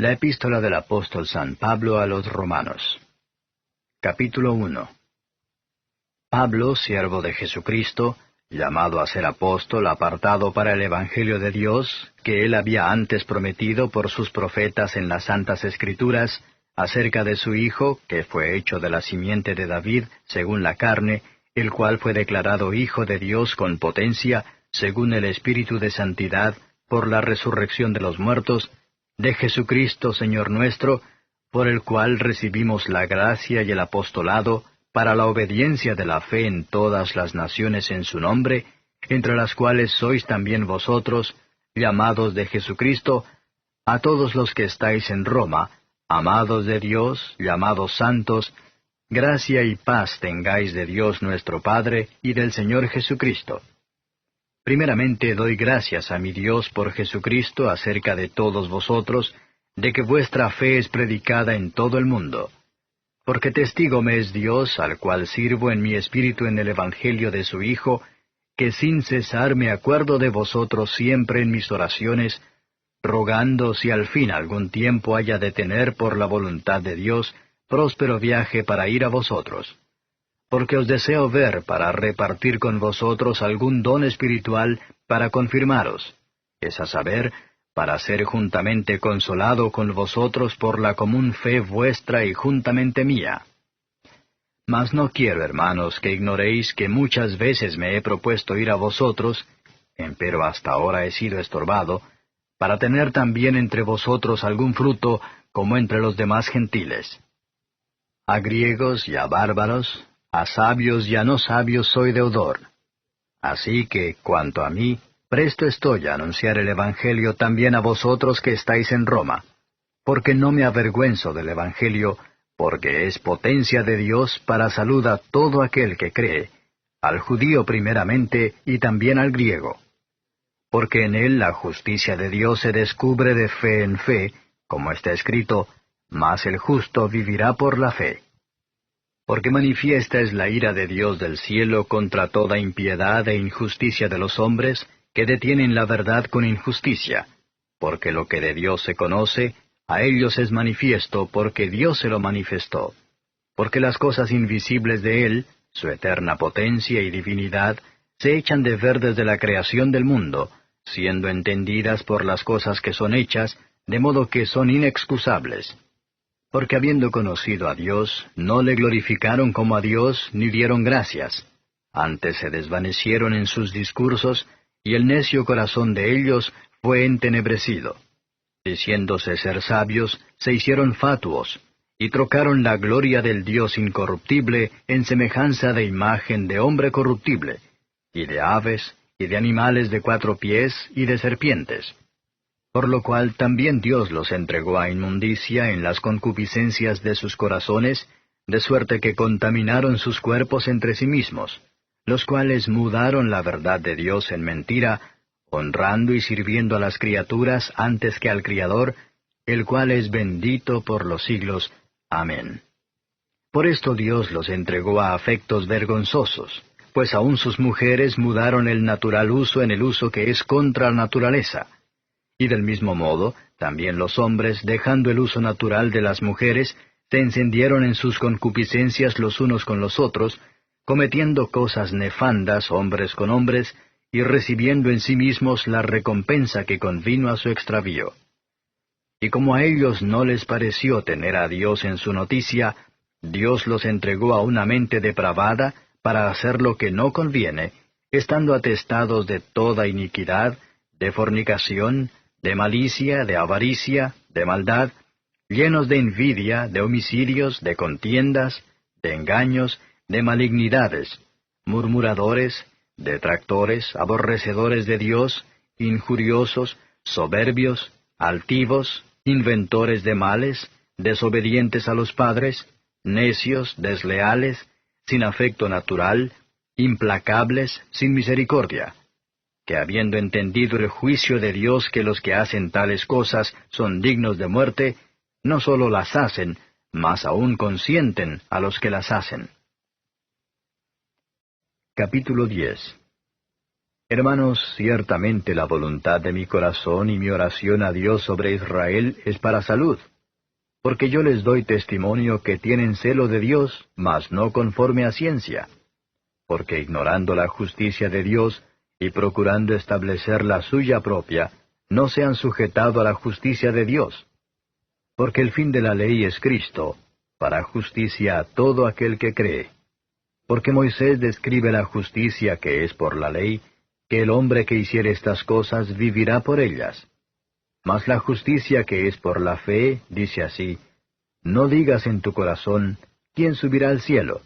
La epístola del apóstol San Pablo a los Romanos. Capítulo 1. Pablo, siervo de Jesucristo, llamado a ser apóstol, apartado para el Evangelio de Dios, que él había antes prometido por sus profetas en las Santas Escrituras, acerca de su Hijo, que fue hecho de la simiente de David, según la carne, el cual fue declarado Hijo de Dios con potencia, según el Espíritu de Santidad, por la resurrección de los muertos, de Jesucristo Señor nuestro, por el cual recibimos la gracia y el apostolado, para la obediencia de la fe en todas las naciones en su nombre, entre las cuales sois también vosotros, llamados de Jesucristo, a todos los que estáis en Roma, amados de Dios, llamados santos, gracia y paz tengáis de Dios nuestro Padre y del Señor Jesucristo. Primeramente doy gracias a mi Dios por Jesucristo acerca de todos vosotros, de que vuestra fe es predicada en todo el mundo. Porque testigo me es Dios, al cual sirvo en mi espíritu en el Evangelio de su Hijo, que sin cesar me acuerdo de vosotros siempre en mis oraciones, rogando si al fin algún tiempo haya de tener por la voluntad de Dios próspero viaje para ir a vosotros. Porque os deseo ver para repartir con vosotros algún don espiritual para confirmaros, es a saber, para ser juntamente consolado con vosotros por la común fe vuestra y juntamente mía. Mas no quiero, hermanos, que ignoréis que muchas veces me he propuesto ir a vosotros, empero hasta ahora he sido estorbado, para tener también entre vosotros algún fruto, como entre los demás gentiles. A griegos y a bárbaros, a sabios y a no sabios soy deudor. Así que, cuanto a mí, presto estoy a anunciar el Evangelio también a vosotros que estáis en Roma, porque no me avergüenzo del Evangelio, porque es potencia de Dios para salud a todo aquel que cree, al judío primeramente y también al griego. Porque en él la justicia de Dios se descubre de fe en fe, como está escrito, mas el justo vivirá por la fe. Porque manifiesta es la ira de Dios del cielo contra toda impiedad e injusticia de los hombres, que detienen la verdad con injusticia, porque lo que de Dios se conoce, a ellos es manifiesto, porque Dios se lo manifestó. Porque las cosas invisibles de Él, su eterna potencia y divinidad, se echan de ver desde la creación del mundo, siendo entendidas por las cosas que son hechas, de modo que son inexcusables. Porque habiendo conocido a Dios, no le glorificaron como a Dios, ni dieron gracias. Antes se desvanecieron en sus discursos, y el necio corazón de ellos fue entenebrecido. Diciéndose ser sabios, se hicieron fatuos, y trocaron la gloria del Dios incorruptible en semejanza de imagen de hombre corruptible, y de aves, y de animales de 4 pies, y de serpientes. Por lo cual también Dios los entregó a inmundicia en las concupiscencias de sus corazones, de suerte que contaminaron sus cuerpos entre sí mismos, los cuales mudaron la verdad de Dios en mentira, honrando y sirviendo a las criaturas antes que al Criador, el cual es bendito por los siglos. Amén. Por esto Dios los entregó a afectos vergonzosos, pues aun sus mujeres mudaron el natural uso en el uso que es contra la naturaleza. Y del mismo modo, también los hombres, dejando el uso natural de las mujeres, se encendieron en sus concupiscencias los unos con los otros, cometiendo cosas nefandas hombres con hombres, y recibiendo en sí mismos la recompensa que convino a su extravío. Y como a ellos no les pareció tener a Dios en su noticia, Dios los entregó a una mente depravada para hacer lo que no conviene, estando atestados de toda iniquidad, de fornicación, de malicia, de avaricia, de maldad, llenos de envidia, de homicidios, de contiendas, de engaños, de malignidades, murmuradores, detractores, aborrecedores de Dios, injuriosos, soberbios, altivos, inventores de males, desobedientes a los padres, necios, desleales, sin afecto natural, implacables, sin misericordia, que habiendo entendido el juicio de Dios que los que hacen tales cosas son dignos de muerte, no sólo las hacen, mas aún consienten a los que las hacen. Capítulo 10. Hermanos, ciertamente la voluntad de mi corazón y mi oración a Dios sobre Israel es para salud, porque yo les doy testimonio que tienen celo de Dios, mas no conforme a ciencia, porque ignorando la justicia de Dios y procurando establecer la suya propia, no se han sujetado a la justicia de Dios. Porque el fin de la ley es Cristo, para justicia a todo aquel que cree. Porque Moisés describe la justicia que es por la ley, que el hombre que hiciere estas cosas vivirá por ellas. Mas la justicia que es por la fe, dice así, no digas en tu corazón, ¿quién subirá al cielo?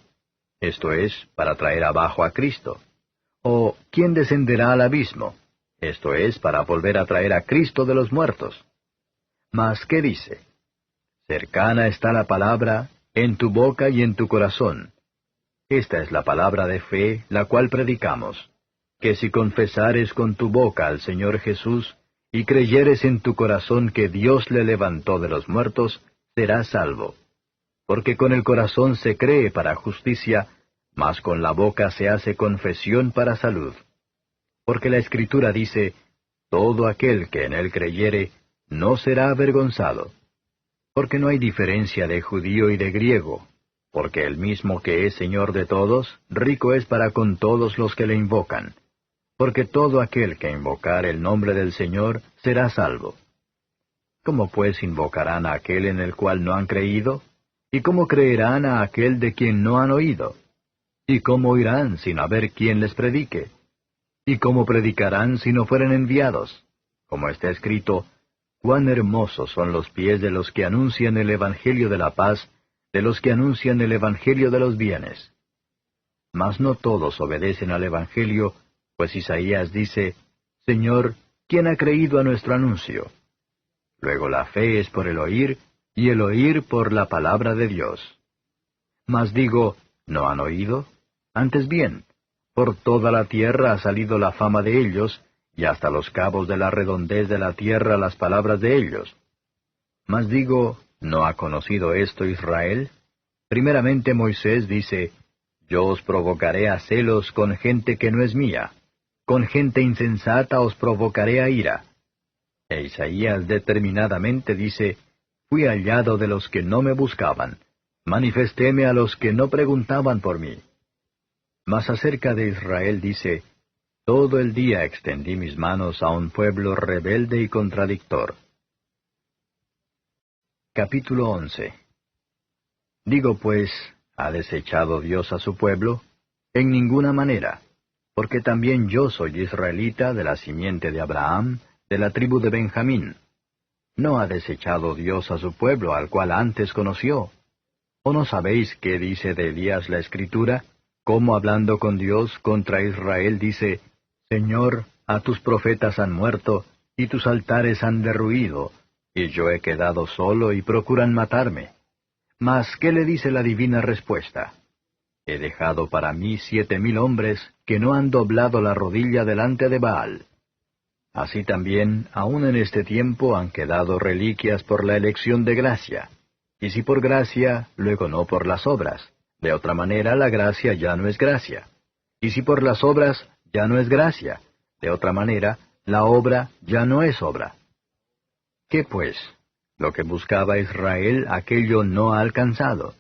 Esto es, para traer abajo a Cristo. O, ¿quién descenderá al abismo? Esto es, para volver a traer a Cristo de los muertos. Mas, ¿qué dice? Cercana está la palabra, en tu boca y en tu corazón. Esta es la palabra de fe, la cual predicamos, que si confesares con tu boca al Señor Jesús, y creyeres en tu corazón que Dios le levantó de los muertos, serás salvo. Porque con el corazón se cree para justicia, mas con la boca se hace confesión para salud. Porque la Escritura dice, todo aquel que en él creyere, no será avergonzado. Porque no hay diferencia de judío y de griego, porque el mismo que es Señor de todos, rico es para con todos los que le invocan. Porque todo aquel que invocar el nombre del Señor será salvo. ¿Cómo pues invocarán a aquel en el cual no han creído? ¿Y cómo creerán a aquel de quien no han oído? ¿Y cómo oirán sin haber quien les predique? ¿Y cómo predicarán si no fueren enviados? Como está escrito, cuán hermosos son los pies de los que anuncian el Evangelio de la paz, de los que anuncian el Evangelio de los bienes. Mas no todos obedecen al Evangelio, pues Isaías dice, Señor, ¿quién ha creído a nuestro anuncio? Luego la fe es por el oír, y el oír por la palabra de Dios. Mas digo, ¿no han oído? Antes bien, por toda la tierra ha salido la fama de ellos, y hasta los cabos de la redondez de la tierra las palabras de ellos. Mas digo, ¿no ha conocido esto Israel? Primeramente Moisés dice, yo os provocaré a celos con gente que no es mía, con gente insensata os provocaré a ira. E Isaías determinadamente dice, fui hallado de los que no me buscaban, manifestéme a los que no preguntaban por mí. Mas acerca de Israel dice, todo el día extendí mis manos a un pueblo rebelde y contradictor. Capítulo 11. Digo pues, ¿ha desechado Dios a su pueblo? En ninguna manera, porque también yo soy israelita de la simiente de Abraham, de la tribu de Benjamín. ¿No ha desechado Dios a su pueblo al cual antes conoció? ¿O no sabéis qué dice de Elías la Escritura? Cómo hablando con Dios contra Israel dice, Señor, a tus profetas han muerto, y tus altares han derruido, y yo he quedado solo y procuran matarme. Mas, ¿qué le dice la divina respuesta? He dejado para mí 7,000 hombres que no han doblado la rodilla delante de Baal. Así también, aun en este tiempo han quedado reliquias por la elección de gracia. Y si por gracia, luego no por las obras. De otra manera, la gracia ya no es gracia. Y si por las obras, ya no es gracia. De otra manera, la obra ya no es obra. ¿Qué pues? Lo que buscaba Israel, aquello no ha alcanzado.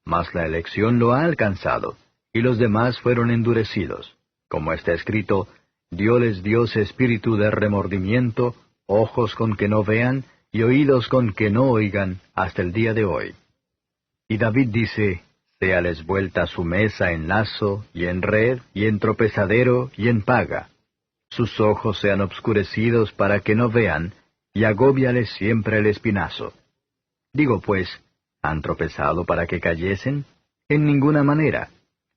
Mas la elección lo ha alcanzado, y los demás fueron endurecidos. Como está escrito, dióles Dios espíritu de remordimiento, ojos con que no vean, y oídos con que no oigan, hasta el día de hoy. Y David dice, séales vuelta su mesa en lazo, y en red, y en tropezadero, y en paga. Sus ojos sean obscurecidos para que no vean, y agóbiales siempre el espinazo. Digo pues, ¿han tropezado para que cayesen? En ninguna manera.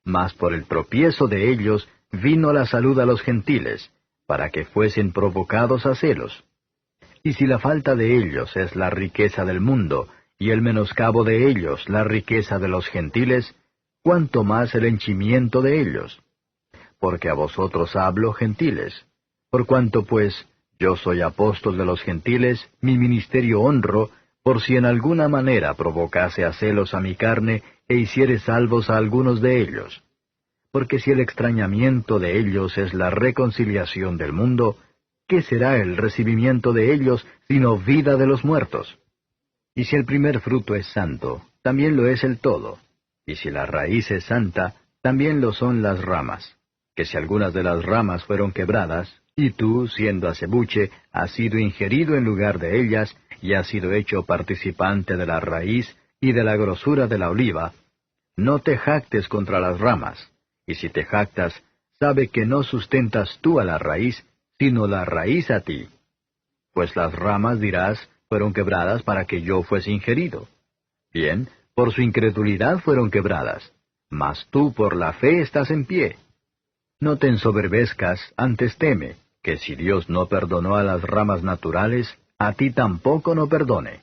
Mas por el tropiezo de ellos vino la salud a los gentiles, para que fuesen provocados a celos. Y si la falta de ellos es la riqueza del mundo, y el menoscabo de ellos la riqueza de los gentiles, ¿cuánto más el henchimiento de ellos? Porque a vosotros hablo, gentiles. Por cuanto pues, yo soy apóstol de los gentiles, mi ministerio honro, por si en alguna manera provocase a celos a mi carne, e hiciere salvos a algunos de ellos. Porque si el extrañamiento de ellos es la reconciliación del mundo, ¿qué será el recibimiento de ellos sino vida de los muertos? Y si el primer fruto es santo, también lo es el todo. Y si la raíz es santa, también lo son las ramas. Que si algunas de las ramas fueron quebradas, y tú, siendo acebuche, has sido ingerido en lugar de ellas, y has sido hecho participante de la raíz y de la grosura de la oliva, no te jactes contra las ramas. Y si te jactas, sabe que no sustentas tú a la raíz, sino la raíz a ti. Pues las ramas, dirás, fueron quebradas para que yo fuese ingerido. Bien, por su incredulidad fueron quebradas, mas tú por la fe estás en pie. No te ensoberbezcas, antes teme, que si Dios no perdonó a las ramas naturales, a ti tampoco no perdone.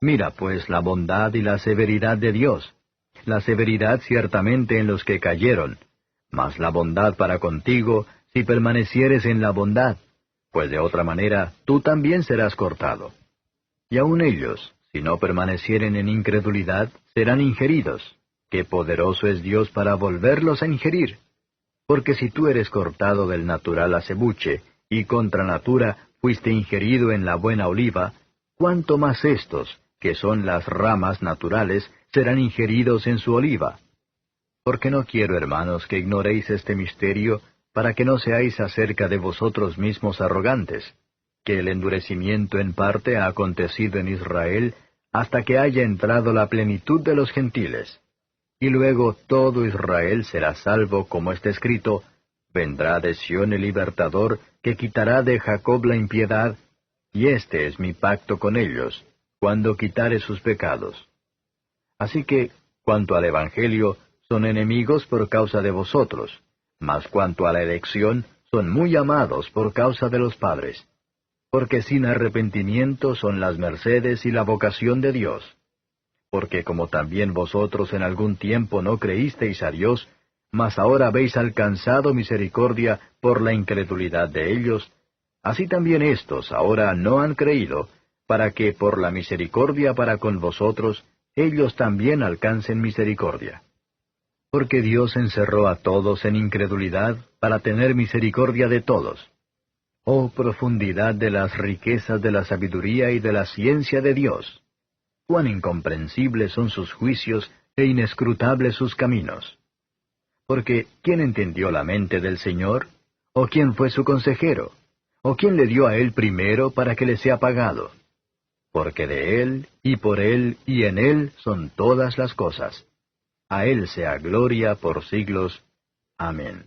Mira pues la bondad y la severidad de Dios. La severidad ciertamente en los que cayeron, mas la bondad para contigo, si permanecieres en la bondad, pues de otra manera tú también serás cortado. Y aun ellos, si no permanecieren en incredulidad, serán ingeridos. ¡Qué poderoso es Dios para volverlos a ingerir! Porque si tú eres cortado del natural acebuche, y contra natura fuiste ingerido en la buena oliva, ¿cuánto más estos, que son las ramas naturales, serán ingeridos en su oliva? Porque no quiero, hermanos, que ignoréis este misterio, para que no seáis acerca de vosotros mismos arrogantes, que el endurecimiento en parte ha acontecido en Israel, hasta que haya entrado la plenitud de los gentiles. Y luego todo Israel será salvo, como está escrito, vendrá de Sión el libertador, que quitará de Jacob la impiedad, y este es mi pacto con ellos, cuando quitare sus pecados. Así que, cuanto al Evangelio, son enemigos por causa de vosotros, mas cuanto a la elección, son muy amados por causa de los padres. Porque sin arrepentimiento son las mercedes y la vocación de Dios. Porque como también vosotros en algún tiempo no creísteis a Dios, mas ahora habéis alcanzado misericordia por la incredulidad de ellos, así también éstos ahora no han creído, para que por la misericordia para con vosotros, ellos también alcancen misericordia. Porque Dios encerró a todos en incredulidad, para tener misericordia de todos. Oh profundidad de las riquezas de la sabiduría y de la ciencia de Dios. Cuán incomprensibles son sus juicios e inescrutables sus caminos. Porque, ¿quién entendió la mente del Señor? ¿O quién fue su consejero? ¿O quién le dio a él primero para que le sea pagado? Porque de él, y por él, y en él son todas las cosas. A él sea gloria por siglos. Amén.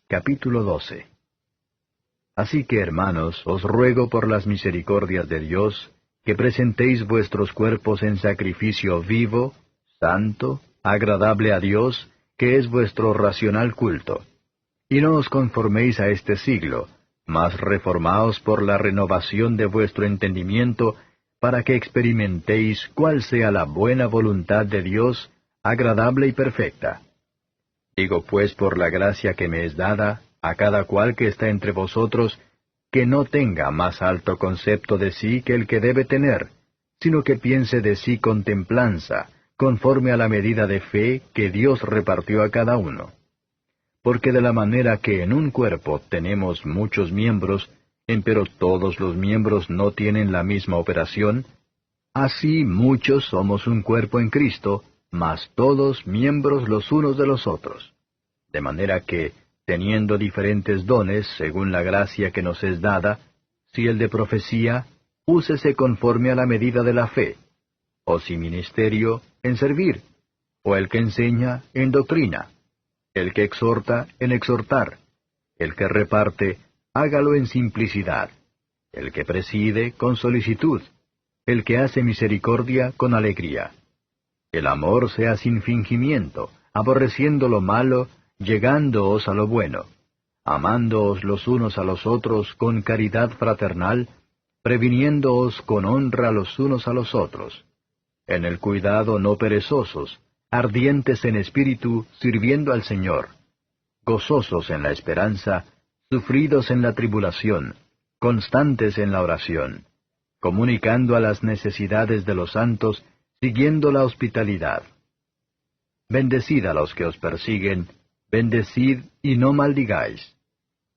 Capítulo 12. Así que, hermanos, os ruego por las misericordias de Dios, que presentéis vuestros cuerpos en sacrificio vivo, santo, agradable a Dios, que es vuestro racional culto. Y no os conforméis a este siglo, mas reformaos por la renovación de vuestro entendimiento, para que experimentéis cuál sea la buena voluntad de Dios, agradable y perfecta. Digo pues por la gracia que me es dada, a cada cual que está entre vosotros, que no tenga más alto concepto de sí que el que debe tener, sino que piense de sí con templanza, conforme a la medida de fe que Dios repartió a cada uno. Porque de la manera que en un cuerpo tenemos muchos miembros, empero todos los miembros no tienen la misma operación, así muchos somos un cuerpo en Cristo, mas todos miembros los unos de los otros. De manera que, teniendo diferentes dones según la gracia que nos es dada, si el de profecía, úsese conforme a la medida de la fe, o si ministerio, en servir, o el que enseña, en doctrina, el que exhorta, en exhortar, el que reparte, hágalo en simplicidad, el que preside, con solicitud, el que hace misericordia, con alegría. El amor sea sin fingimiento, aborreciendo lo malo, llegándoos a lo bueno, amándoos los unos a los otros con caridad fraternal, previniéndoos con honra los unos a los otros. En el cuidado no perezosos, ardientes en espíritu, sirviendo al Señor, gozosos en la esperanza, sufridos en la tribulación, constantes en la oración, comunicando a las necesidades de los santos, siguiendo la hospitalidad. Bendecid a los que os persiguen, bendecid y no maldigáis.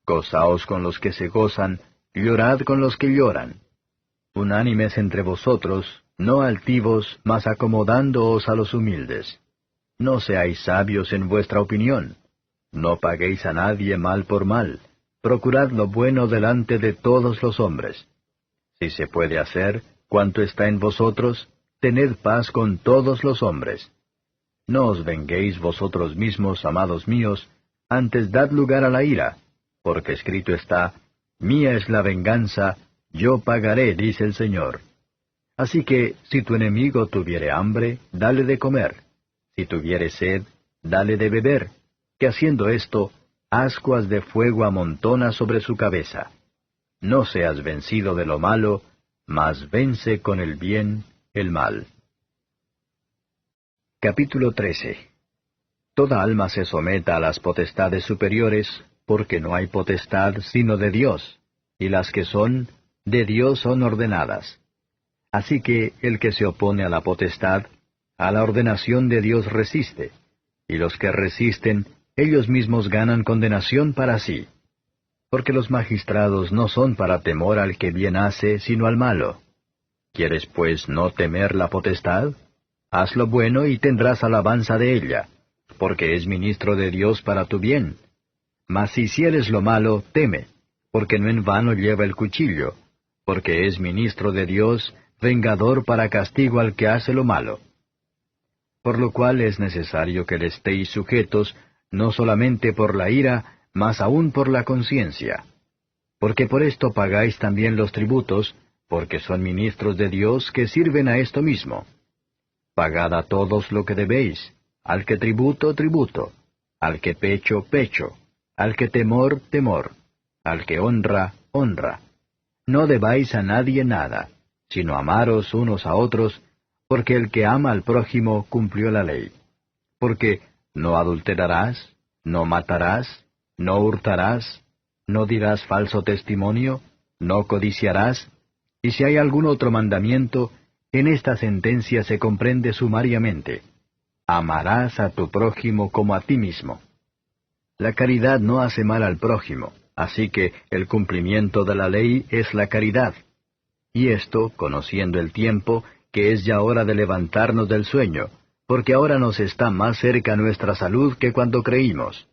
Gozaos con los que se gozan, llorad con los que lloran. Unánimes entre vosotros, no altivos, mas acomodándoos a los humildes. No seáis sabios en vuestra opinión. No paguéis a nadie mal por mal. Procurad lo bueno delante de todos los hombres. Si se puede hacer, cuanto está en vosotros, tened paz con todos los hombres. No os venguéis vosotros mismos, amados míos, antes dad lugar a la ira, porque escrito está, Mía es la venganza, yo pagaré, dice el Señor. Así que, si tu enemigo tuviere hambre, dale de comer. Si tuviere sed, dale de beber, que haciendo esto, ascuas de fuego amontona sobre su cabeza. No seas vencido de lo malo, mas vence con el bien el mal. Capítulo 13. Toda alma se someta a las potestades superiores, porque no hay potestad sino de Dios, y las que son, de Dios son ordenadas. Así que el que se opone a la potestad, a la ordenación de Dios resiste, y los que resisten, ellos mismos ganan condenación para sí. Porque los magistrados no son para temor al que bien hace, sino al malo. ¿Quieres pues no temer la potestad? Haz lo bueno y tendrás alabanza de ella, porque es ministro de Dios para tu bien. Mas si hicieres lo malo, teme, porque no en vano lleva el cuchillo, porque es ministro de Dios, vengador para castigo al que hace lo malo. Por lo cual es necesario que le estéis sujetos, no solamente por la ira, mas aún por la conciencia. Porque por esto pagáis también los tributos, porque son ministros de Dios que sirven a esto mismo. Pagad a todos lo que debéis, al que tributo, tributo, al que pecho, pecho, al que temor, temor, al que honra, honra. No debáis a nadie nada, sino amaros unos a otros, porque el que ama al prójimo cumplió la ley. Porque no adulterarás, no matarás, no hurtarás, no dirás falso testimonio, no codiciarás, y si hay algún otro mandamiento, en esta sentencia se comprende sumariamente: amarás a tu prójimo como a ti mismo. La caridad no hace mal al prójimo, así que el cumplimiento de la ley es la caridad. Y esto, conociendo el tiempo, que es ya hora de levantarnos del sueño, porque ahora nos está más cerca nuestra salud que cuando creímos.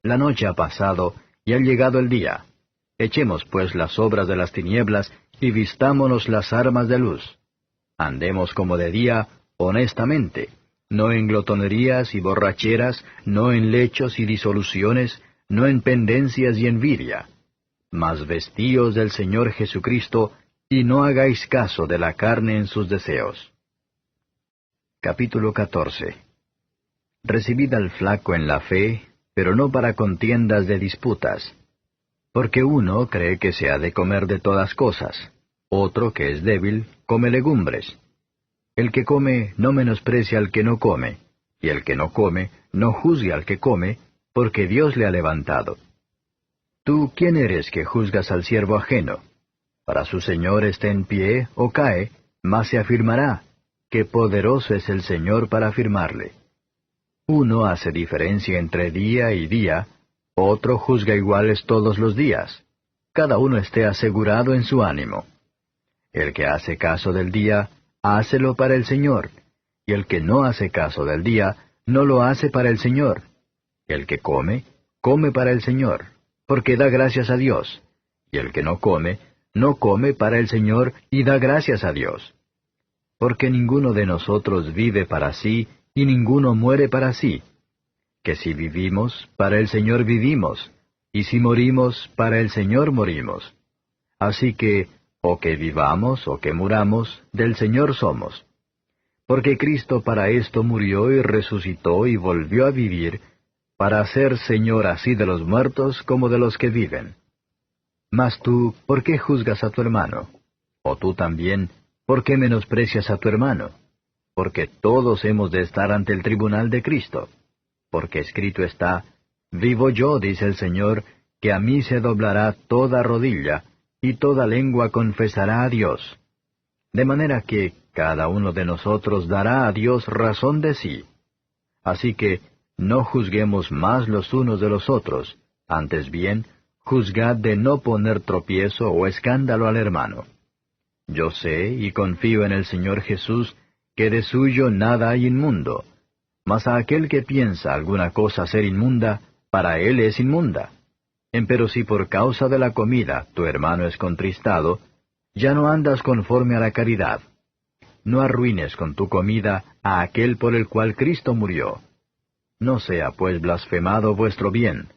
La noche ha pasado, y ha llegado el día. Echemos pues las obras de las tinieblas, y vistámonos las armas de luz. Andemos como de día, honestamente, no en glotonerías y borracheras, no en lechos y disoluciones, no en pendencias y envidia. Mas vestíos del Señor Jesucristo, y no hagáis caso de la carne en sus deseos. Capítulo 14. Recibid al flaco en la fe, pero no para contiendas de disputas. Porque uno cree que se ha de comer de todas cosas, otro que es débil, come legumbres. El que come no menosprecia al que no come, y el que no come no juzgue al que come, porque Dios le ha levantado. ¿Tú quién eres que juzgas al siervo ajeno? Para su Señor esté en pie o cae, mas se afirmará, que poderoso es el Señor para afirmarle. Uno hace diferencia entre día y día, otro juzga iguales todos los días. Cada uno esté asegurado en su ánimo. El que hace caso del día, hácelo para el Señor, y el que no hace caso del día, no lo hace para el Señor. El que come, come para el Señor, porque da gracias a Dios, y el que no come para el Señor y da gracias a Dios. Porque ninguno de nosotros vive para sí, y ninguno muere para sí. Que si vivimos, para el Señor vivimos, y si morimos, para el Señor morimos. Así que, o que vivamos o que muramos, del Señor somos. Porque Cristo para esto murió y resucitó y volvió a vivir, para ser Señor así de los muertos como de los que viven. Mas tú, ¿por qué juzgas a tu hermano? O tú también, ¿por qué menosprecias a tu hermano? Porque todos hemos de estar ante el tribunal de Cristo. Porque escrito está, vivo yo, dice el Señor, que a mí se doblará toda rodilla, y toda lengua confesará a Dios. De manera que cada uno de nosotros dará a Dios razón de sí. Así que no juzguemos más los unos de los otros, antes bien, juzgad de no poner tropiezo o escándalo al hermano. Yo sé y confío en el Señor Jesús, que de suyo nada hay inmundo, mas a aquel que piensa alguna cosa ser inmunda, para él es inmunda. Empero si por causa de la comida tu hermano es contristado, ya no andas conforme a la caridad. No arruines con tu comida a aquel por el cual Cristo murió. No sea pues blasfemado vuestro bien.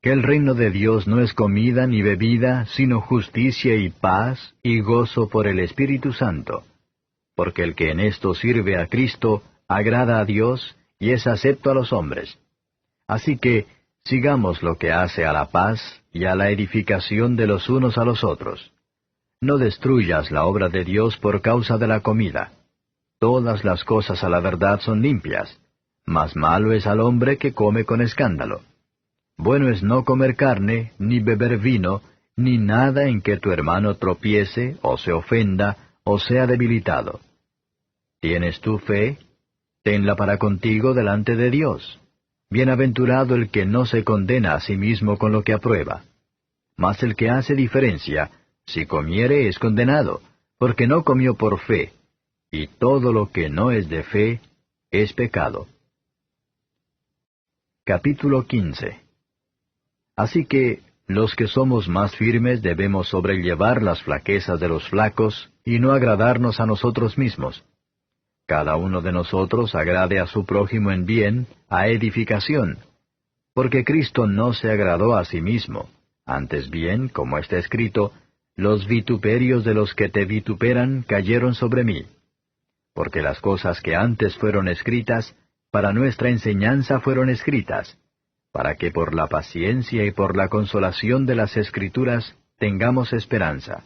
Que el reino de Dios no es comida ni bebida, sino justicia y paz y gozo por el Espíritu Santo. Porque el que en esto sirve a Cristo, agrada a Dios y es acepto a los hombres. Así que, sigamos lo que hace a la paz y a la edificación de los unos a los otros. No destruyas la obra de Dios por causa de la comida. Todas las cosas a la verdad son limpias, mas malo es al hombre que come con escándalo. Bueno es no comer carne, ni beber vino, ni nada en que tu hermano tropiece, o se ofenda, o sea debilitado. ¿Tienes tú fe? Tenla para contigo delante de Dios. Bienaventurado el que no se condena a sí mismo con lo que aprueba. Mas el que hace diferencia, si comiere es condenado, porque no comió por fe, y todo lo que no es de fe es pecado. Capítulo 15. Así que, los que somos más firmes debemos sobrellevar las flaquezas de los flacos, y no agradarnos a nosotros mismos. Cada uno de nosotros agrade a su prójimo en bien, a edificación. Porque Cristo no se agradó a sí mismo, antes bien, como está escrito, los vituperios de los que te vituperan cayeron sobre mí. Porque las cosas que antes fueron escritas, para nuestra enseñanza fueron escritas, para que por la paciencia y por la consolación de las Escrituras tengamos esperanza.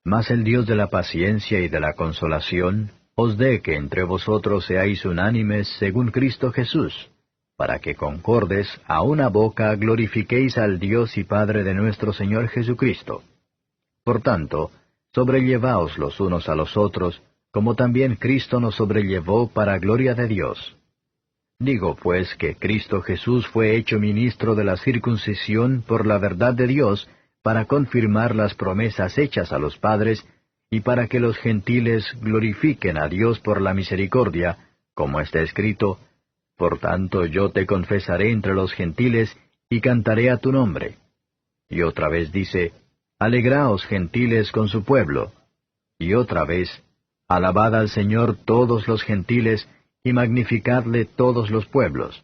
Mas el Dios de la paciencia y de la consolación os dé que entre vosotros seáis unánimes según Cristo Jesús, para que concordes a una boca glorifiquéis al Dios y Padre de nuestro Señor Jesucristo. Por tanto, sobrellevaos los unos a los otros, como también Cristo nos sobrellevó para gloria de Dios. Digo pues que Cristo Jesús fue hecho ministro de la circuncisión por la verdad de Dios, para confirmar las promesas hechas a los padres, y para que los gentiles glorifiquen a Dios por la misericordia, como está escrito, por tanto yo te confesaré entre los gentiles, y cantaré a tu nombre. Y otra vez dice, alegraos gentiles con su pueblo. Y otra vez, alabad al Señor todos los gentiles, y magnificadle todos los pueblos.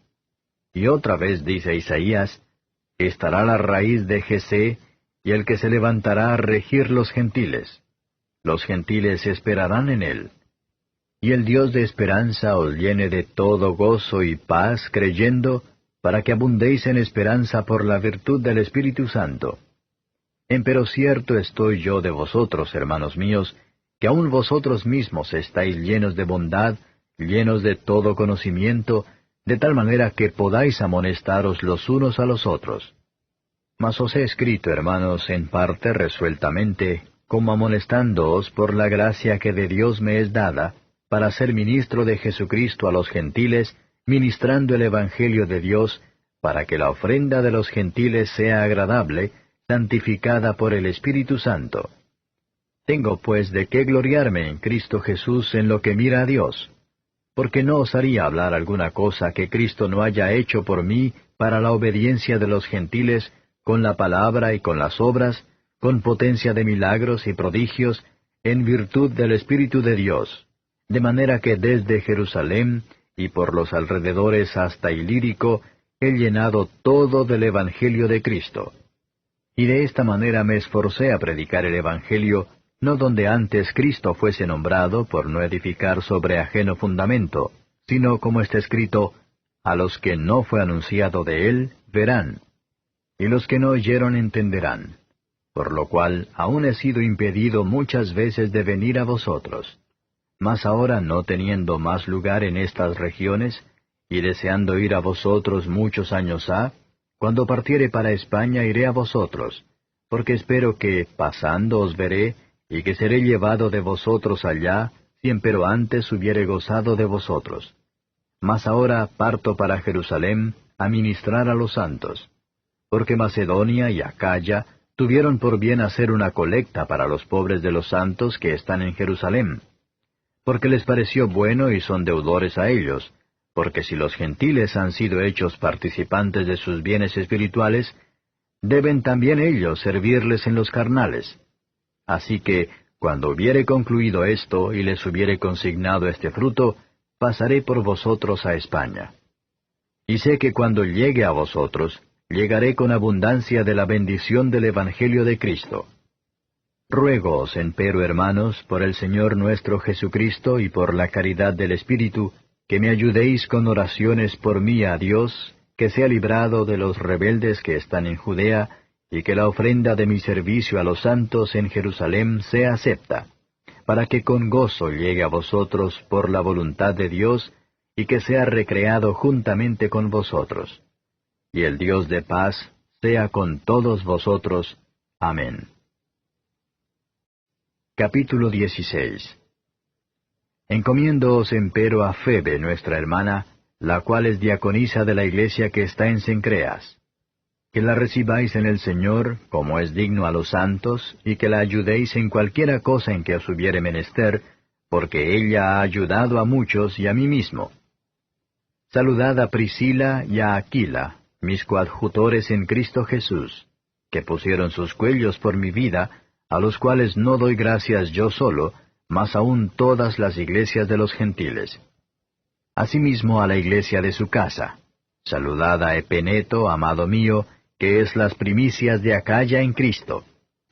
Y otra vez dice Isaías, estará la raíz de Jesé, y el que se levantará a regir los gentiles. Los gentiles esperarán en él. Y el Dios de esperanza os llene de todo gozo y paz creyendo, para que abundéis en esperanza por la virtud del Espíritu Santo. Empero cierto estoy yo de vosotros, hermanos míos, que aun vosotros mismos estáis llenos de bondad, llenos de todo conocimiento, de tal manera que podáis amonestaros los unos a los otros. Mas os he escrito, hermanos, en parte resueltamente, como amonestándoos por la gracia que de Dios me es dada, para ser ministro de Jesucristo a los gentiles, ministrando el Evangelio de Dios, para que la ofrenda de los gentiles sea agradable, santificada por el Espíritu Santo. Tengo pues de qué gloriarme en Cristo Jesús en lo que mira a Dios, porque no osaría hablar alguna cosa que Cristo no haya hecho por mí para la obediencia de los gentiles, con la palabra y con las obras, con potencia de milagros y prodigios, en virtud del Espíritu de Dios, de manera que desde Jerusalén y por los alrededores hasta Ilírico he llenado todo del Evangelio de Cristo. Y de esta manera me esforcé a predicar el Evangelio, no donde antes Cristo fuese nombrado por no edificar sobre ajeno fundamento, sino como está escrito, a los que no fue anunciado de él, verán, y los que no oyeron entenderán, por lo cual aún he sido impedido muchas veces de venir a vosotros. Mas ahora no teniendo más lugar en estas regiones, y deseando ir a vosotros muchos años ha, cuando partiere para España iré a vosotros, porque espero que, pasando os veré, y que seré llevado de vosotros allá, si empero antes hubiere gozado de vosotros. mas ahora parto para Jerusalén a ministrar a los santos. Porque Macedonia y Acaya tuvieron por bien hacer una colecta para los pobres de los santos que están en Jerusalén. Porque les pareció bueno y son deudores a ellos, porque si los gentiles han sido hechos participantes de sus bienes espirituales, deben también ellos servirles en los carnales. Así que, cuando hubiere concluido esto y les hubiere consignado este fruto, pasaré por vosotros a España. Y sé que cuando llegue a vosotros, llegaré con abundancia de la bendición del Evangelio de Cristo. Ruégoos, empero, hermanos, por el Señor nuestro Jesucristo y por la caridad del Espíritu, que me ayudéis con oraciones por mí a Dios, que sea librado de los rebeldes que están en Judea, y que la ofrenda de mi servicio a los santos en Jerusalén sea acepta, para que con gozo llegue a vosotros por la voluntad de Dios, y que sea recreado juntamente con vosotros. Y el Dios de paz sea con todos vosotros. Amén. Capítulo 16. Encomiéndoos empero a Febe nuestra hermana, la cual es diaconisa de la iglesia que está en Cencreas. Que la recibáis en el Señor, como es digno a los santos, y que la ayudéis en cualquiera cosa en que os hubiere menester, porque ella ha ayudado a muchos y a mí mismo. Saludad a Priscila y a Aquila, mis coadjutores en Cristo Jesús, que pusieron sus cuellos por mi vida, a los cuales no doy gracias yo solo, mas aún todas las iglesias de los gentiles. Asimismo a la iglesia de su casa. Saludad a Epeneto, amado mío, que es las primicias de Acaya en Cristo.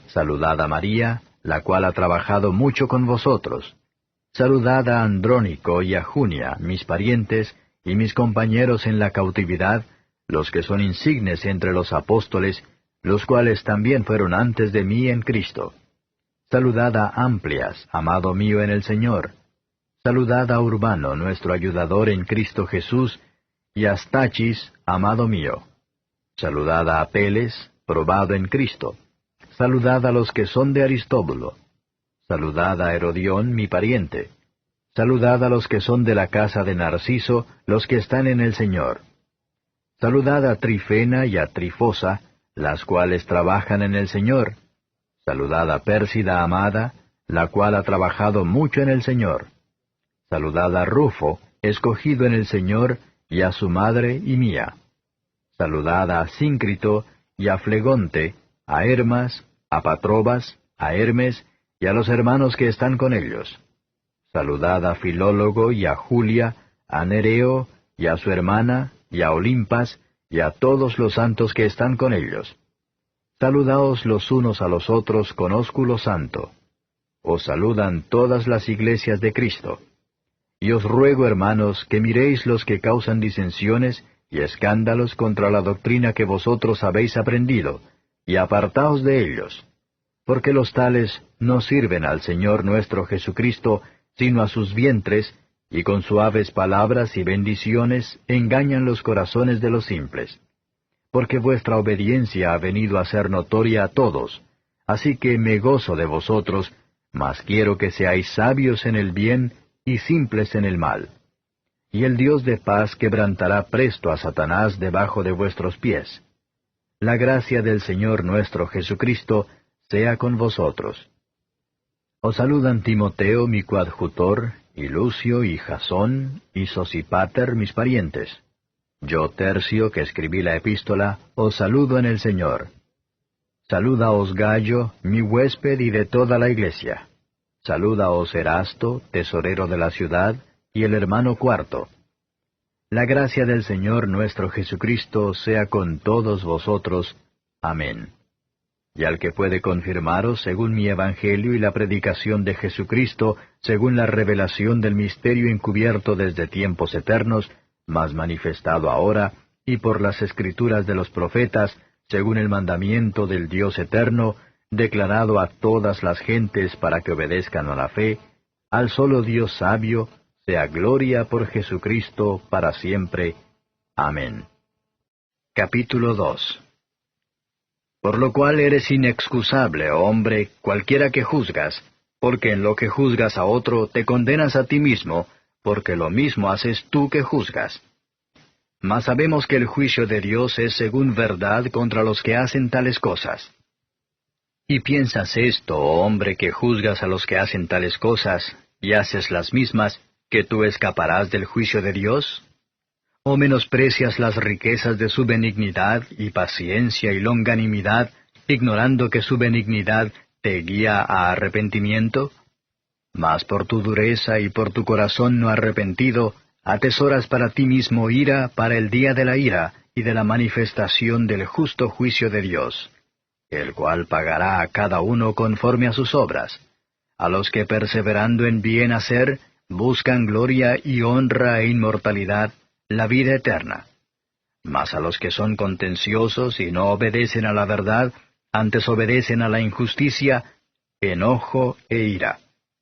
Saludad a María, la cual ha trabajado mucho con vosotros. Saludad a Andrónico y a Junia, mis parientes, y mis compañeros en la cautividad, los que son insignes entre los apóstoles, los cuales también fueron antes de mí en Cristo. Saludad a Amplias, amado mío en el Señor. Saludad a Urbano, nuestro ayudador en Cristo Jesús, y a Stachis, amado mío. Saludad a Apeles, probado en Cristo. Saludad a los que son de Aristóbulo. Saludad a Herodión, mi pariente. Saludad a los que son de la casa de Narciso, los que están en el Señor. Saludad a Trifena y a Trifosa, las cuales trabajan en el Señor. Saludad a Pérsida amada, la cual ha trabajado mucho en el Señor. Saludad a Rufo, escogido en el Señor, y a su madre y mía. Saludad a Síncrito y a Flegonte, a Hermas, a Patrobas, a Hermes, y a los hermanos que están con ellos. Saludad a Filólogo y a Julia, a Nereo, y a su hermana, y a Olimpas, y a todos los santos que están con ellos. Saludaos los unos a los otros con ósculo santo. Os saludan todas las iglesias de Cristo. Y os ruego, hermanos, que miréis los que causan disensiones y escándalos contra la doctrina que vosotros habéis aprendido, y apartaos de ellos. Porque los tales no sirven al Señor nuestro Jesucristo, sino a sus vientres, y con suaves palabras y bendiciones engañan los corazones de los simples. Porque vuestra obediencia ha venido a ser notoria a todos, así que me gozo de vosotros, mas quiero que seáis sabios en el bien y simples en el mal. Y el Dios de paz quebrantará presto a Satanás debajo de vuestros pies. La gracia del Señor nuestro Jesucristo sea con vosotros. Os saludan Timoteo, mi coadjutor, y Lucio, y Jasón, y Sosipater, mis parientes. Yo, Tercio, que escribí la epístola, os saludo en el Señor. Salúdaos Gallo, mi huésped y de toda la iglesia. Salúdaos Erasto, tesorero de la ciudad, y el hermano Cuarto. La gracia del Señor nuestro Jesucristo sea con todos vosotros. Amén. Y al que puede confirmaros según mi evangelio y la predicación de Jesucristo, según la revelación del misterio encubierto desde tiempos eternos, mas manifestado ahora, y por las escrituras de los profetas, según el mandamiento del Dios eterno, declarado a todas las gentes para que obedezcan a la fe, al solo Dios sabio, sea gloria por Jesucristo para siempre. Amén. Capítulo 2. Por lo cual eres inexcusable, oh hombre, cualquiera que juzgas, porque en lo que juzgas a otro te condenas a ti mismo, porque lo mismo haces tú que juzgas. Mas sabemos que el juicio de Dios es según verdad contra los que hacen tales cosas. ¿Y piensas esto, oh hombre, que juzgas a los que hacen tales cosas, y haces las mismas, que tú escaparás del juicio de Dios? ¿O menosprecias las riquezas de su benignidad y paciencia y longanimidad, ignorando que su benignidad te guía a arrepentimiento? Mas por tu dureza y por tu corazón no arrepentido, atesoras para ti mismo ira para el día de la ira y de la manifestación del justo juicio de Dios, el cual pagará a cada uno conforme a sus obras, a los que perseverando en bien hacer, buscan gloria y honra e inmortalidad, la vida eterna. Mas a los que son contenciosos y no obedecen a la verdad, antes obedecen a la injusticia, enojo e ira,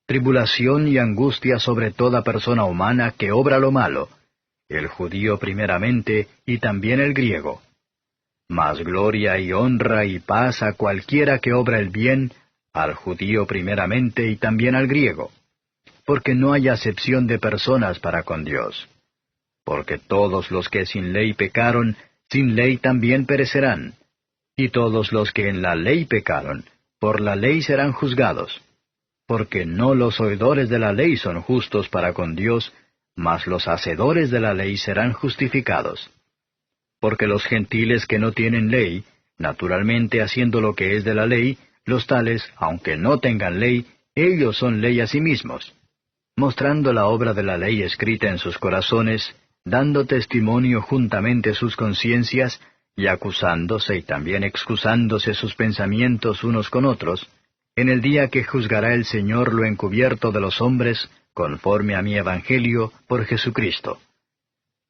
tribulación y angustia sobre toda persona humana que obra lo malo, el judío primeramente y también el griego. Mas gloria y honra y paz a cualquiera que obra el bien, al judío primeramente y también al griego, porque no hay acepción de personas para con Dios. Porque todos los que sin ley pecaron, sin ley también perecerán, y todos los que en la ley pecaron, por la ley serán juzgados. Porque no los oidores de la ley son justos para con Dios, mas los hacedores de la ley serán justificados. Porque los gentiles que no tienen ley, naturalmente haciendo lo que es de la ley, los tales, aunque no tengan ley, ellos son ley a sí mismos, mostrando la obra de la ley escrita en sus corazones, dando testimonio juntamente sus conciencias, y acusándose y también excusándose sus pensamientos unos con otros, en el día que juzgará el Señor lo encubierto de los hombres, conforme a mi evangelio, por Jesucristo.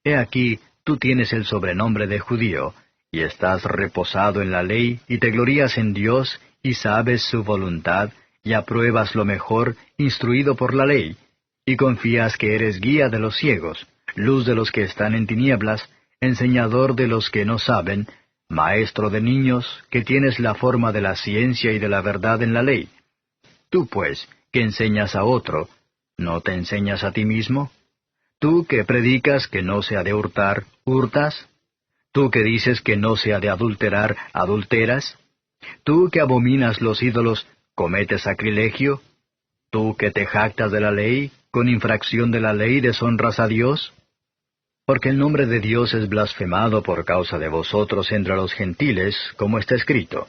He aquí, tú tienes el sobrenombre de judío, y estás reposado en la ley, y te glorías en Dios, y sabes su voluntad, y apruebas lo mejor, instruido por la ley, y confías que eres guía de los ciegos, luz de los que están en tinieblas, enseñador de los que no saben, maestro de niños, que tienes la forma de la ciencia y de la verdad en la ley. Tú, pues, que enseñas a otro, ¿no te enseñas a ti mismo? Tú que predicas que no se ha de hurtar, ¿hurtas? Tú que dices que no se ha de adulterar, ¿adulteras? Tú que abominas los ídolos, ¿cometes sacrilegio? Tú que te jactas de la ley, con infracción de la ley deshonras a Dios. Porque el nombre de Dios es blasfemado por causa de vosotros entre los gentiles, como está escrito.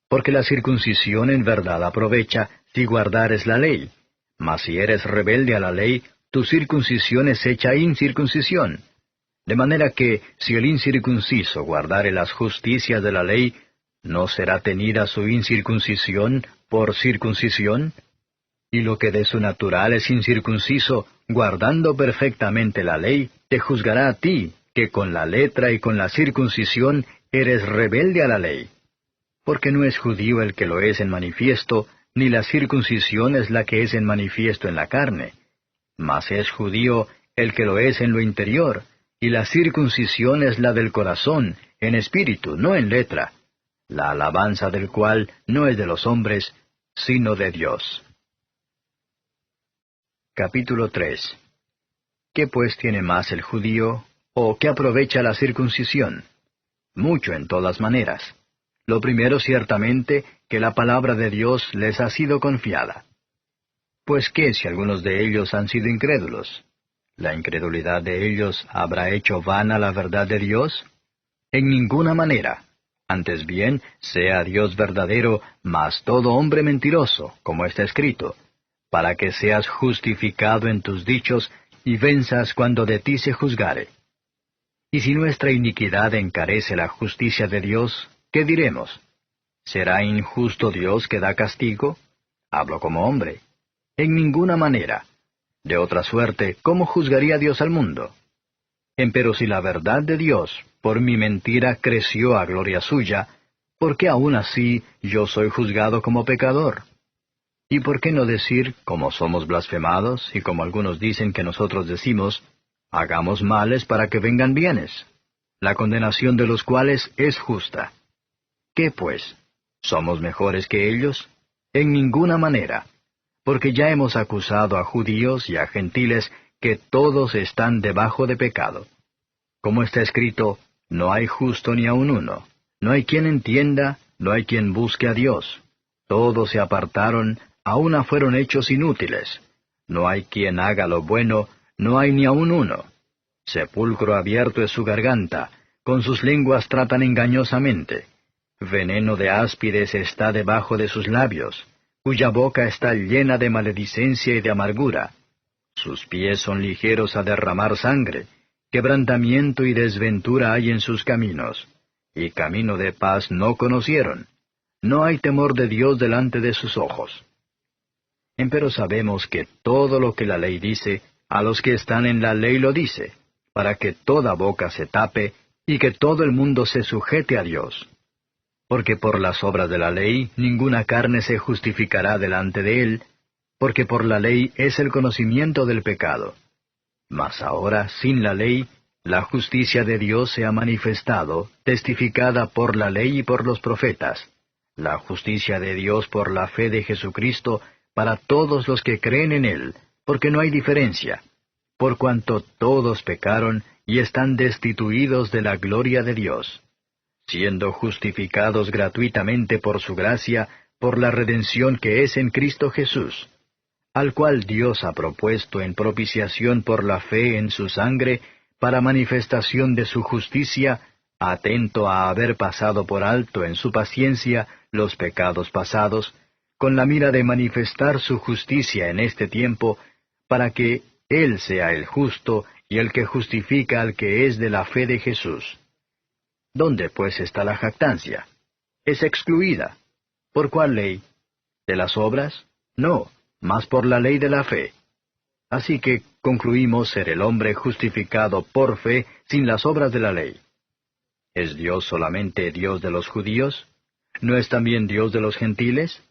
Porque la circuncisión en verdad aprovecha si guardares la ley, mas si eres rebelde a la ley, tu circuncisión es hecha incircuncisión. De manera que, si el incircunciso guardare las justicias de la ley, ¿no será tenida su incircuncisión por circuncisión? Y lo que de su natural es incircunciso, guardando perfectamente la ley, te juzgará a ti, que con la letra y con la circuncisión eres rebelde a la ley. Porque no es judío el que lo es en manifiesto, ni la circuncisión es la que es en manifiesto en la carne. Mas es judío el que lo es en lo interior, y la circuncisión es la del corazón, en espíritu, no en letra, la alabanza del cual no es de los hombres, sino de Dios. Capítulo 3. ¿Qué pues tiene más el judío, o qué aprovecha la circuncisión? Mucho en todas maneras. Lo primero ciertamente, que la palabra de Dios les ha sido confiada. Pues qué si algunos de ellos han sido incrédulos. ¿La incredulidad de ellos habrá hecho vana la verdad de Dios? En ninguna manera. Antes bien, sea Dios verdadero, mas todo hombre mentiroso, como está escrito, para que seas justificado en tus dichos, y venzas cuando de ti se juzgare. Y si nuestra iniquidad encarece la justicia de Dios, ¿qué diremos? ¿Será injusto Dios que da castigo? Hablo como hombre. En ninguna manera. De otra suerte, ¿cómo juzgaría Dios al mundo? Empero si la verdad de Dios, por mi mentira, creció a gloria suya, ¿por qué aún así yo soy juzgado como pecador? ¿Y por qué no decir, como somos blasfemados, y como algunos dicen que nosotros decimos, hagamos males para que vengan bienes, la condenación de los cuales es justa? ¿Qué pues? ¿Somos mejores que ellos? En ninguna manera, porque ya hemos acusado a judíos y a gentiles que todos están debajo de pecado. Como está escrito, no hay justo ni aun uno, no hay quien entienda, no hay quien busque a Dios. Todos se apartaron, a una fueron hechos inútiles. No hay quien haga lo bueno, no hay ni aun uno. Sepulcro abierto es su garganta, con sus lenguas tratan engañosamente. Veneno de áspides está debajo de sus labios, cuya boca está llena de maledicencia y de amargura. Sus pies son ligeros a derramar sangre, quebrantamiento y desventura hay en sus caminos, y camino de paz no conocieron. No hay temor de Dios delante de sus ojos. Empero sabemos que todo lo que la ley dice, a los que están en la ley lo dice, para que toda boca se tape, y que todo el mundo se sujete a Dios. Porque por las obras de la ley ninguna carne se justificará delante de él, porque por la ley es el conocimiento del pecado. Mas ahora, sin la ley, la justicia de Dios se ha manifestado, testificada por la ley y por los profetas, la justicia de Dios por la fe de Jesucristo para todos los que creen en Él, porque no hay diferencia, por cuanto todos pecaron y están destituidos de la gloria de Dios, siendo justificados gratuitamente por su gracia, por la redención que es en Cristo Jesús, al cual Dios ha propuesto en propiciación por la fe en su sangre, para manifestación de su justicia, atento a haber pasado por alto en su paciencia los pecados pasados, con la mira de manifestar su justicia en este tiempo, para que Él sea el justo y el que justifica al que es de la fe de Jesús. ¿Dónde pues está la jactancia? Es excluida. ¿Por cuál ley? ¿De las obras? No, mas por la ley de la fe. Así que concluimos ser el hombre justificado por fe sin las obras de la ley. ¿Es Dios solamente Dios de los judíos? ¿No es también Dios de los gentiles?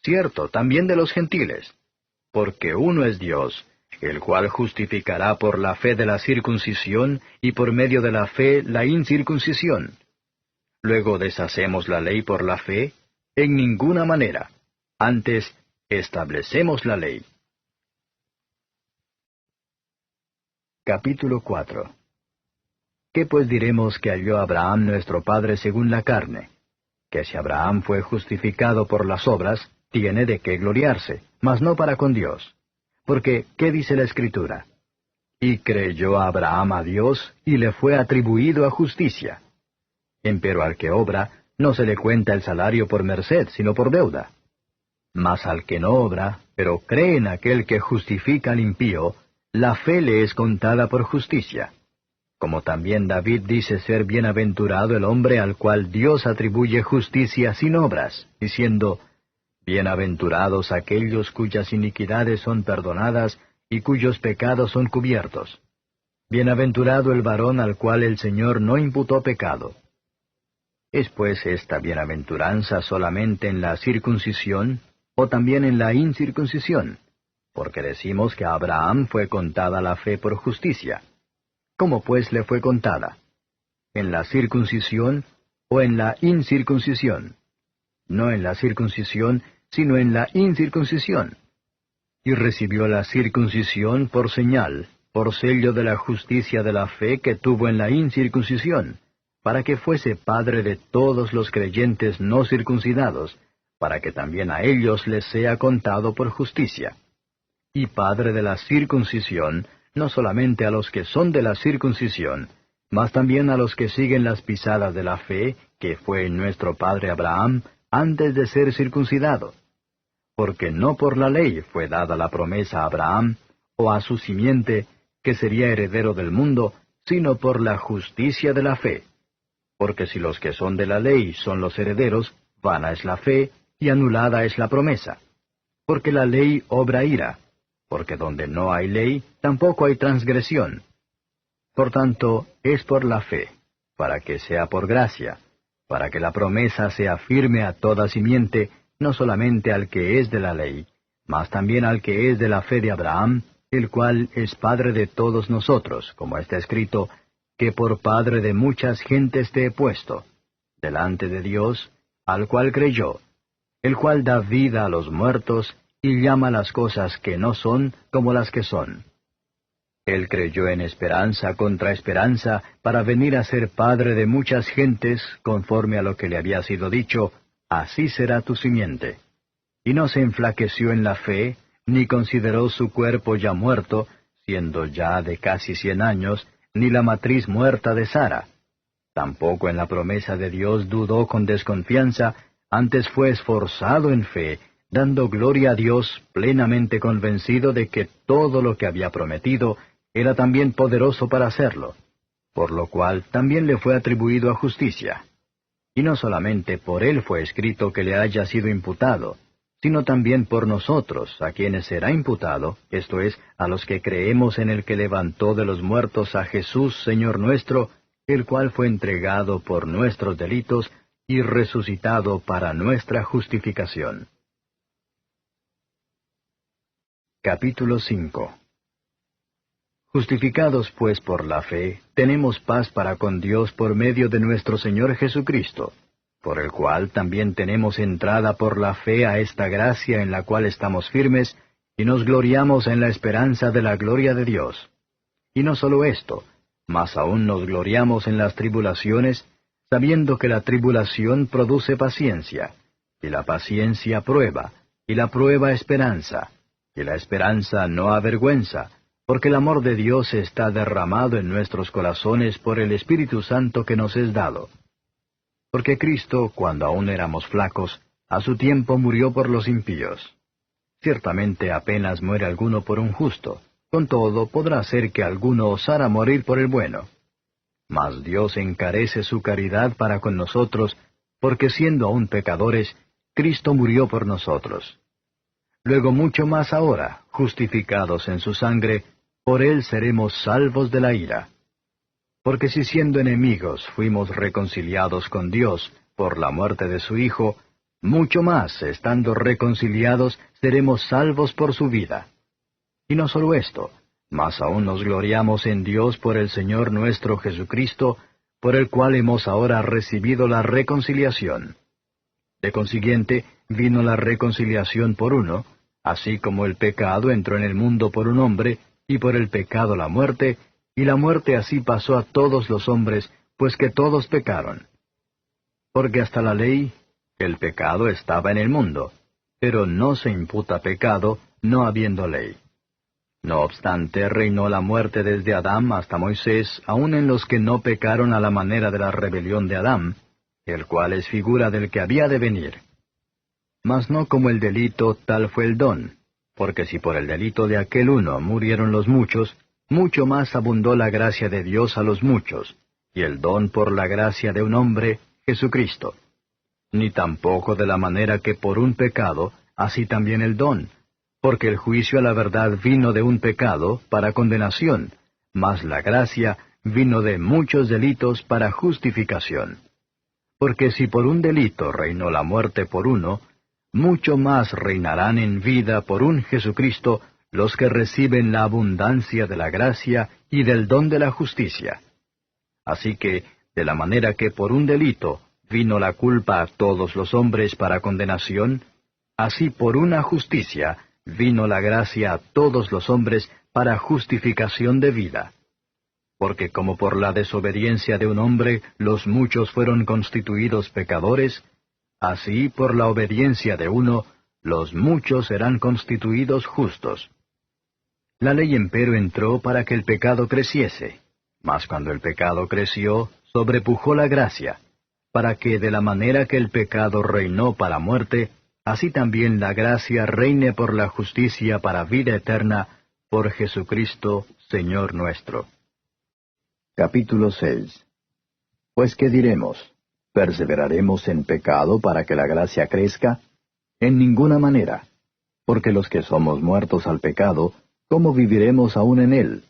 Cierto, también de los gentiles. Porque uno es Dios, el cual justificará por la fe de la circuncisión y por medio de la fe la incircuncisión. Luego deshacemos la ley por la fe, en ninguna manera. Antes, establecemos la ley. Capítulo 4. ¿Qué pues diremos que halló Abraham nuestro padre según la carne? Que si Abraham fue justificado por las obras, tiene de qué gloriarse, mas no para con Dios. Porque, ¿qué dice la Escritura? Y creyó Abraham a Dios, y le fue atribuido a justicia. Empero al que obra, no se le cuenta el salario por merced, sino por deuda. Mas al que no obra, pero cree en aquel que justifica al impío, la fe le es contada por justicia. Como también David dice ser bienaventurado el hombre al cual Dios atribuye justicia sin obras, diciendo, bienaventurados aquellos cuyas iniquidades son perdonadas y cuyos pecados son cubiertos. Bienaventurado el varón al cual el Señor no imputó pecado. ¿Es pues esta bienaventuranza solamente en la circuncisión, o también en la incircuncisión? Porque decimos que a Abraham fue contada la fe por justicia. ¿Cómo pues le fue contada? ¿En la circuncisión o en la incircuncisión? No en la circuncisión, sino en la incircuncisión. Y recibió la circuncisión por señal, por sello de la justicia de la fe que tuvo en la incircuncisión, para que fuese padre de todos los creyentes no circuncidados, para que también a ellos les sea contado por justicia. Y padre de la circuncisión, no solamente a los que son de la circuncisión, mas también a los que siguen las pisadas de la fe, que fue en nuestro padre Abraham, antes de ser circuncidado. Porque no por la ley fue dada la promesa a Abraham, o a su simiente, que sería heredero del mundo, sino por la justicia de la fe. Porque si los que son de la ley son los herederos, vana es la fe, y anulada es la promesa. Porque la ley obra ira, porque donde no hay ley, tampoco hay transgresión. Por tanto, es por la fe, para que sea por gracia, para que la promesa sea firme a toda simiente, no solamente al que es de la ley, mas también al que es de la fe de Abraham, el cual es padre de todos nosotros, como está escrito, que por padre de muchas gentes te he puesto, delante de Dios, al cual creyó, el cual da vida a los muertos, y llama las cosas que no son como las que son. Él creyó en esperanza contra esperanza para venir a ser padre de muchas gentes, conforme a lo que le había sido dicho, así será tu simiente. Y no se enflaqueció en la fe, ni consideró su cuerpo ya muerto, siendo ya de casi 100 años, ni la matriz muerta de Sara. Tampoco en la promesa de Dios dudó con desconfianza, antes fue esforzado en fe, dando gloria a Dios, plenamente convencido de que todo lo que había prometido era también poderoso para hacerlo, por lo cual también le fue atribuido a justicia. Y no solamente por él fue escrito que le haya sido imputado, sino también por nosotros, a quienes será imputado, esto es, a los que creemos en el que levantó de los muertos a Jesús, Señor nuestro, el cual fue entregado por nuestros delitos y resucitado para nuestra justificación. Capítulo 5. Justificados pues por la fe, tenemos paz para con Dios por medio de nuestro Señor Jesucristo, por el cual también tenemos entrada por la fe a esta gracia en la cual estamos firmes, y nos gloriamos en la esperanza de la gloria de Dios. Y no solo esto, mas aún nos gloriamos en las tribulaciones, sabiendo que la tribulación produce paciencia, y la paciencia prueba, y la prueba esperanza, y la esperanza no avergüenza, porque el amor de Dios está derramado en nuestros corazones por el Espíritu Santo que nos es dado. Porque Cristo, cuando aún éramos flacos, a su tiempo murió por los impíos. Ciertamente apenas muere alguno por un justo, con todo podrá ser que alguno osara morir por el bueno. Mas Dios encarece su caridad para con nosotros, porque siendo aún pecadores, Cristo murió por nosotros. Luego mucho más ahora, justificados en su sangre, por él seremos salvos de la ira. Porque si siendo enemigos fuimos reconciliados con Dios por la muerte de su Hijo, mucho más, estando reconciliados, seremos salvos por su vida. Y no solo esto, mas aún nos gloriamos en Dios por el Señor nuestro Jesucristo, por el cual hemos ahora recibido la reconciliación. De consiguiente, vino la reconciliación por uno, así como el pecado entró en el mundo por un hombre, y por el pecado la muerte, y la muerte así pasó a todos los hombres, pues que todos pecaron. Porque hasta la ley, el pecado estaba en el mundo, pero no se imputa pecado, no habiendo ley. No obstante, reinó la muerte desde Adán hasta Moisés, aun en los que no pecaron a la manera de la rebelión de Adán, el cual es figura del que había de venir. Mas no como el delito, tal fue el don, porque si por el delito de aquel uno murieron los muchos, mucho más abundó la gracia de Dios a los muchos, y el don por la gracia de un hombre, Jesucristo. Ni tampoco de la manera que por un pecado, así también el don, porque el juicio a la verdad vino de un pecado para condenación, mas la gracia vino de muchos delitos para justificación. Porque si por un delito reinó la muerte por uno, mucho más reinarán en vida por un Jesucristo los que reciben la abundancia de la gracia y del don de la justicia. Así que, de la manera que por un delito vino la culpa a todos los hombres para condenación, así por una justicia vino la gracia a todos los hombres para justificación de vida. Porque como por la desobediencia de un hombre los muchos fueron constituidos pecadores, así por la obediencia de uno, los muchos serán constituidos justos. La ley empero entró para que el pecado creciese, mas cuando el pecado creció, sobrepujó la gracia, para que de la manera que el pecado reinó para muerte, así también la gracia reine por la justicia para vida eterna, por Jesucristo, Señor nuestro. Capítulo 6. Pues, ¿qué diremos? ¿Perseveraremos en pecado para que la gracia crezca? En ninguna manera. Porque los que somos muertos al pecado, ¿cómo viviremos aún en él?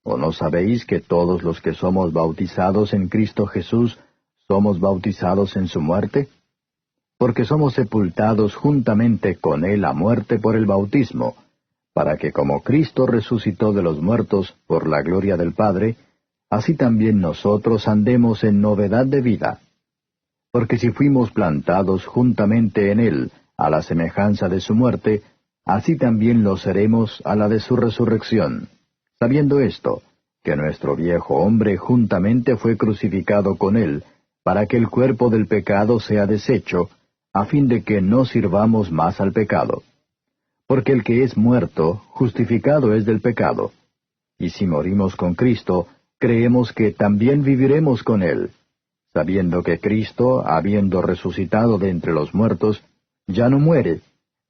¿O no sabéis que todos los que somos bautizados en Cristo Jesús, somos bautizados en su muerte? Porque somos sepultados juntamente con él a muerte por el bautismo, para que como Cristo resucitó de los muertos por la gloria del Padre, así también nosotros andemos en novedad de vida. Porque si fuimos plantados juntamente en él, a la semejanza de su muerte, así también lo seremos a la de su resurrección, sabiendo esto, que nuestro viejo hombre juntamente fue crucificado con él, para que el cuerpo del pecado sea deshecho, a fin de que no sirvamos más al pecado. Porque el que es muerto, justificado es del pecado. Y si morimos con Cristo, creemos que también viviremos con él, sabiendo que Cristo, habiendo resucitado de entre los muertos, ya no muere,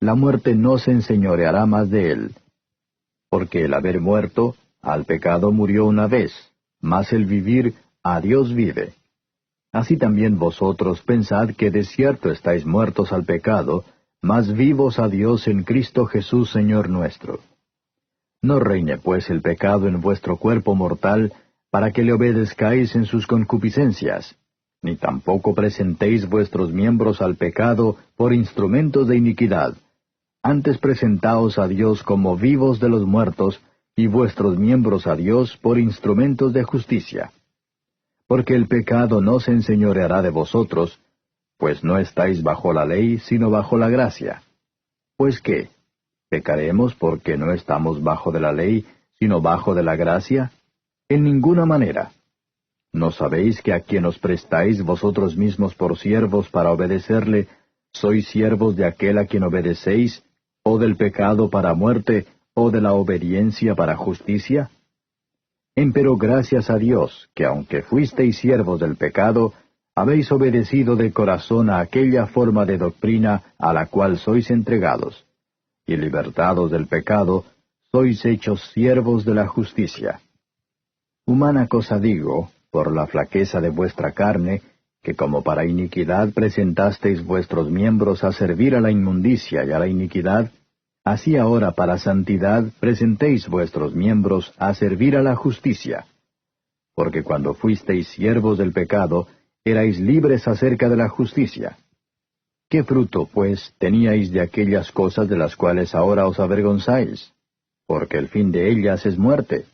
la muerte no se enseñoreará más de él. Porque el haber muerto, al pecado murió una vez, mas el vivir, a Dios vive. Así también vosotros pensad que de cierto estáis muertos al pecado, mas vivos a Dios en Cristo Jesús Señor nuestro. No reine pues el pecado en vuestro cuerpo mortal, para que le obedezcáis en sus concupiscencias, ni tampoco presentéis vuestros miembros al pecado por instrumentos de iniquidad. Antes presentaos a Dios como vivos de los muertos, y vuestros miembros a Dios por instrumentos de justicia. Porque el pecado no se enseñoreará de vosotros, pues no estáis bajo la ley, sino bajo la gracia. Pues qué, ¿pecaremos porque no estamos bajo de la ley, sino bajo de la gracia? En ninguna manera. ¿No sabéis que a quien os prestáis vosotros mismos por siervos para obedecerle, sois siervos de aquel a quien obedecéis, o del pecado para muerte, o de la obediencia para justicia? Empero gracias a Dios, que aunque fuisteis siervos del pecado, habéis obedecido de corazón a aquella forma de doctrina a la cual sois entregados, y libertados del pecado, sois hechos siervos de la justicia. Humana cosa digo, por la flaqueza de vuestra carne, que como para iniquidad presentasteis vuestros miembros a servir a la inmundicia y a la iniquidad, así ahora para santidad presentéis vuestros miembros a servir a la justicia. Porque cuando fuisteis siervos del pecado, erais libres acerca de la justicia. ¿Qué fruto, pues, teníais de aquellas cosas de las cuales ahora os avergonzáis? Porque el fin de ellas es muerte.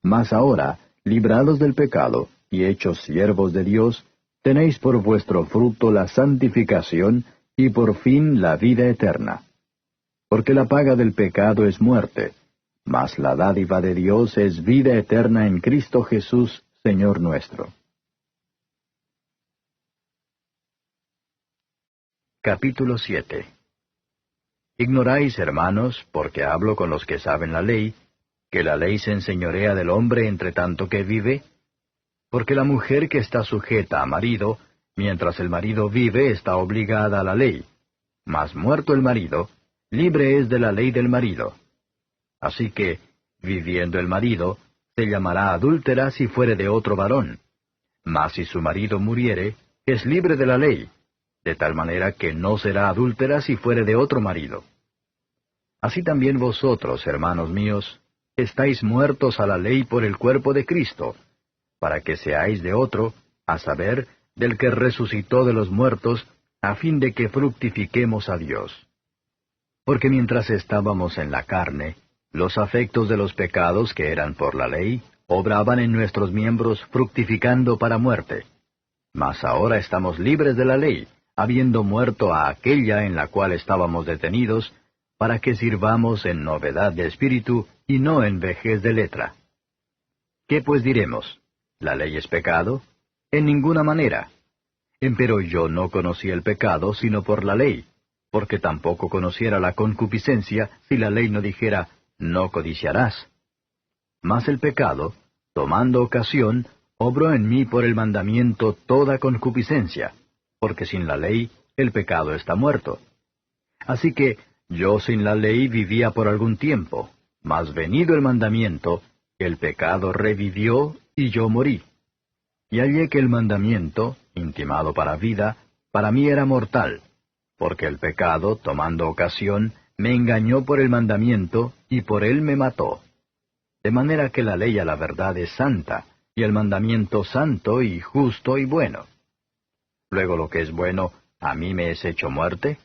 Mas ahora, librados del pecado, y hechos siervos de Dios, tenéis por vuestro fruto la santificación, y por fin la vida eterna. Porque la paga del pecado es muerte, mas la dádiva de Dios es vida eterna en Cristo Jesús, Señor nuestro. Capítulo 7. Ignoráis, hermanos, porque hablo con los que saben la ley, que la ley se enseñorea del hombre entre tanto que vive, porque la mujer que está sujeta a marido, mientras el marido vive, está obligada a la ley, mas muerto el marido, libre es de la ley del marido. Así que, viviendo el marido, se llamará adúltera si fuere de otro varón. Mas si su marido muriere, es libre de la ley, de tal manera que no será adúltera si fuere de otro marido. Así también vosotros, hermanos míos, estáis muertos a la ley por el cuerpo de Cristo, para que seáis de otro, a saber, del que resucitó de los muertos, a fin de que fructifiquemos a Dios. Porque mientras estábamos en la carne, los afectos de los pecados que eran por la ley, obraban en nuestros miembros fructificando para muerte. Mas ahora estamos libres de la ley, habiendo muerto a aquella en la cual estábamos detenidos, para que sirvamos en novedad de espíritu y no en vejez de letra. ¿Qué pues diremos? ¿La ley es pecado? En ninguna manera. Empero yo no conocí el pecado sino por la ley, porque tampoco conociera la concupiscencia si la ley no dijera, no codiciarás. Mas el pecado, tomando ocasión, obró en mí por el mandamiento toda concupiscencia, porque sin la ley el pecado está muerto. Así que yo sin la ley vivía por algún tiempo, mas venido el mandamiento, el pecado revivió y yo morí. Y hallé que el mandamiento, intimado para vida, para mí era mortal, porque el pecado, tomando ocasión, me engañó por el mandamiento, y por él me mató. De manera que la ley a la verdad es santa, y el mandamiento santo y justo y bueno. Luego lo que es bueno, ¿a mí me es hecho muerte?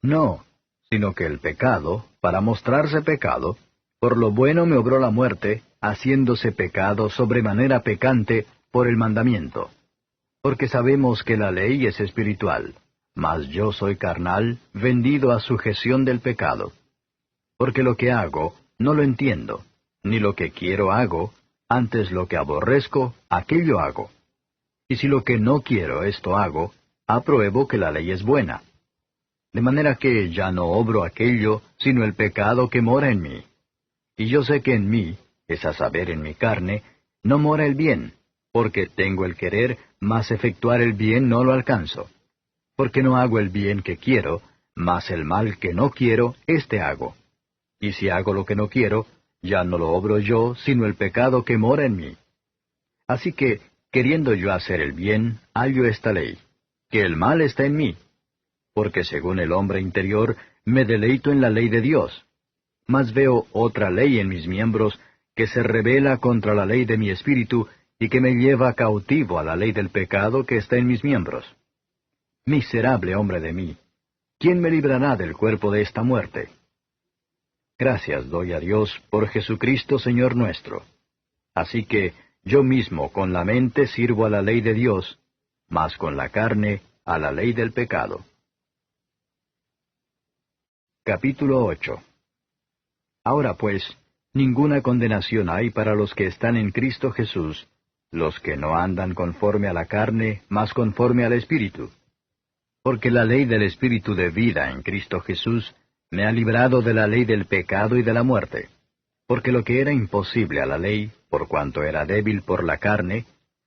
No, sino que el pecado, para mostrarse pecado, por lo bueno me obró la muerte, haciéndose pecado sobremanera pecante por el mandamiento. Porque sabemos que la ley es espiritual, mas yo soy carnal, vendido a sujeción del pecado. Porque lo que hago, no lo entiendo, ni lo que quiero hago, antes lo que aborrezco, aquello hago. Y si lo que no quiero esto hago, apruebo que la ley es buena. De manera que ya no obro aquello, sino el pecado que mora en mí. Y yo sé que en mí, es a saber en mi carne, no mora el bien, porque tengo el querer, mas efectuar el bien no lo alcanzo. Porque no hago el bien que quiero, mas el mal que no quiero, éste hago. Y si hago lo que no quiero, ya no lo obro yo, sino el pecado que mora en mí. Así que, queriendo yo hacer el bien, hallo esta ley, que el mal está en mí. Porque según el hombre interior, me deleito en la ley de Dios. Mas veo otra ley en mis miembros, que se rebela contra la ley de mi espíritu, y que me lleva cautivo a la ley del pecado que está en mis miembros. Miserable hombre de mí, ¿quién me librará del cuerpo de esta muerte? Gracias doy a Dios por Jesucristo Señor nuestro. Así que yo mismo con la mente sirvo a la ley de Dios, mas con la carne a la ley del pecado. Capítulo 8. Ahora pues, ninguna condenación hay para los que están en Cristo Jesús, los que no andan conforme a la carne, mas conforme al Espíritu. Porque la ley del Espíritu de vida en Cristo Jesús me ha librado de la ley del pecado y de la muerte. Porque lo que era imposible a la ley, por cuanto era débil por la carne,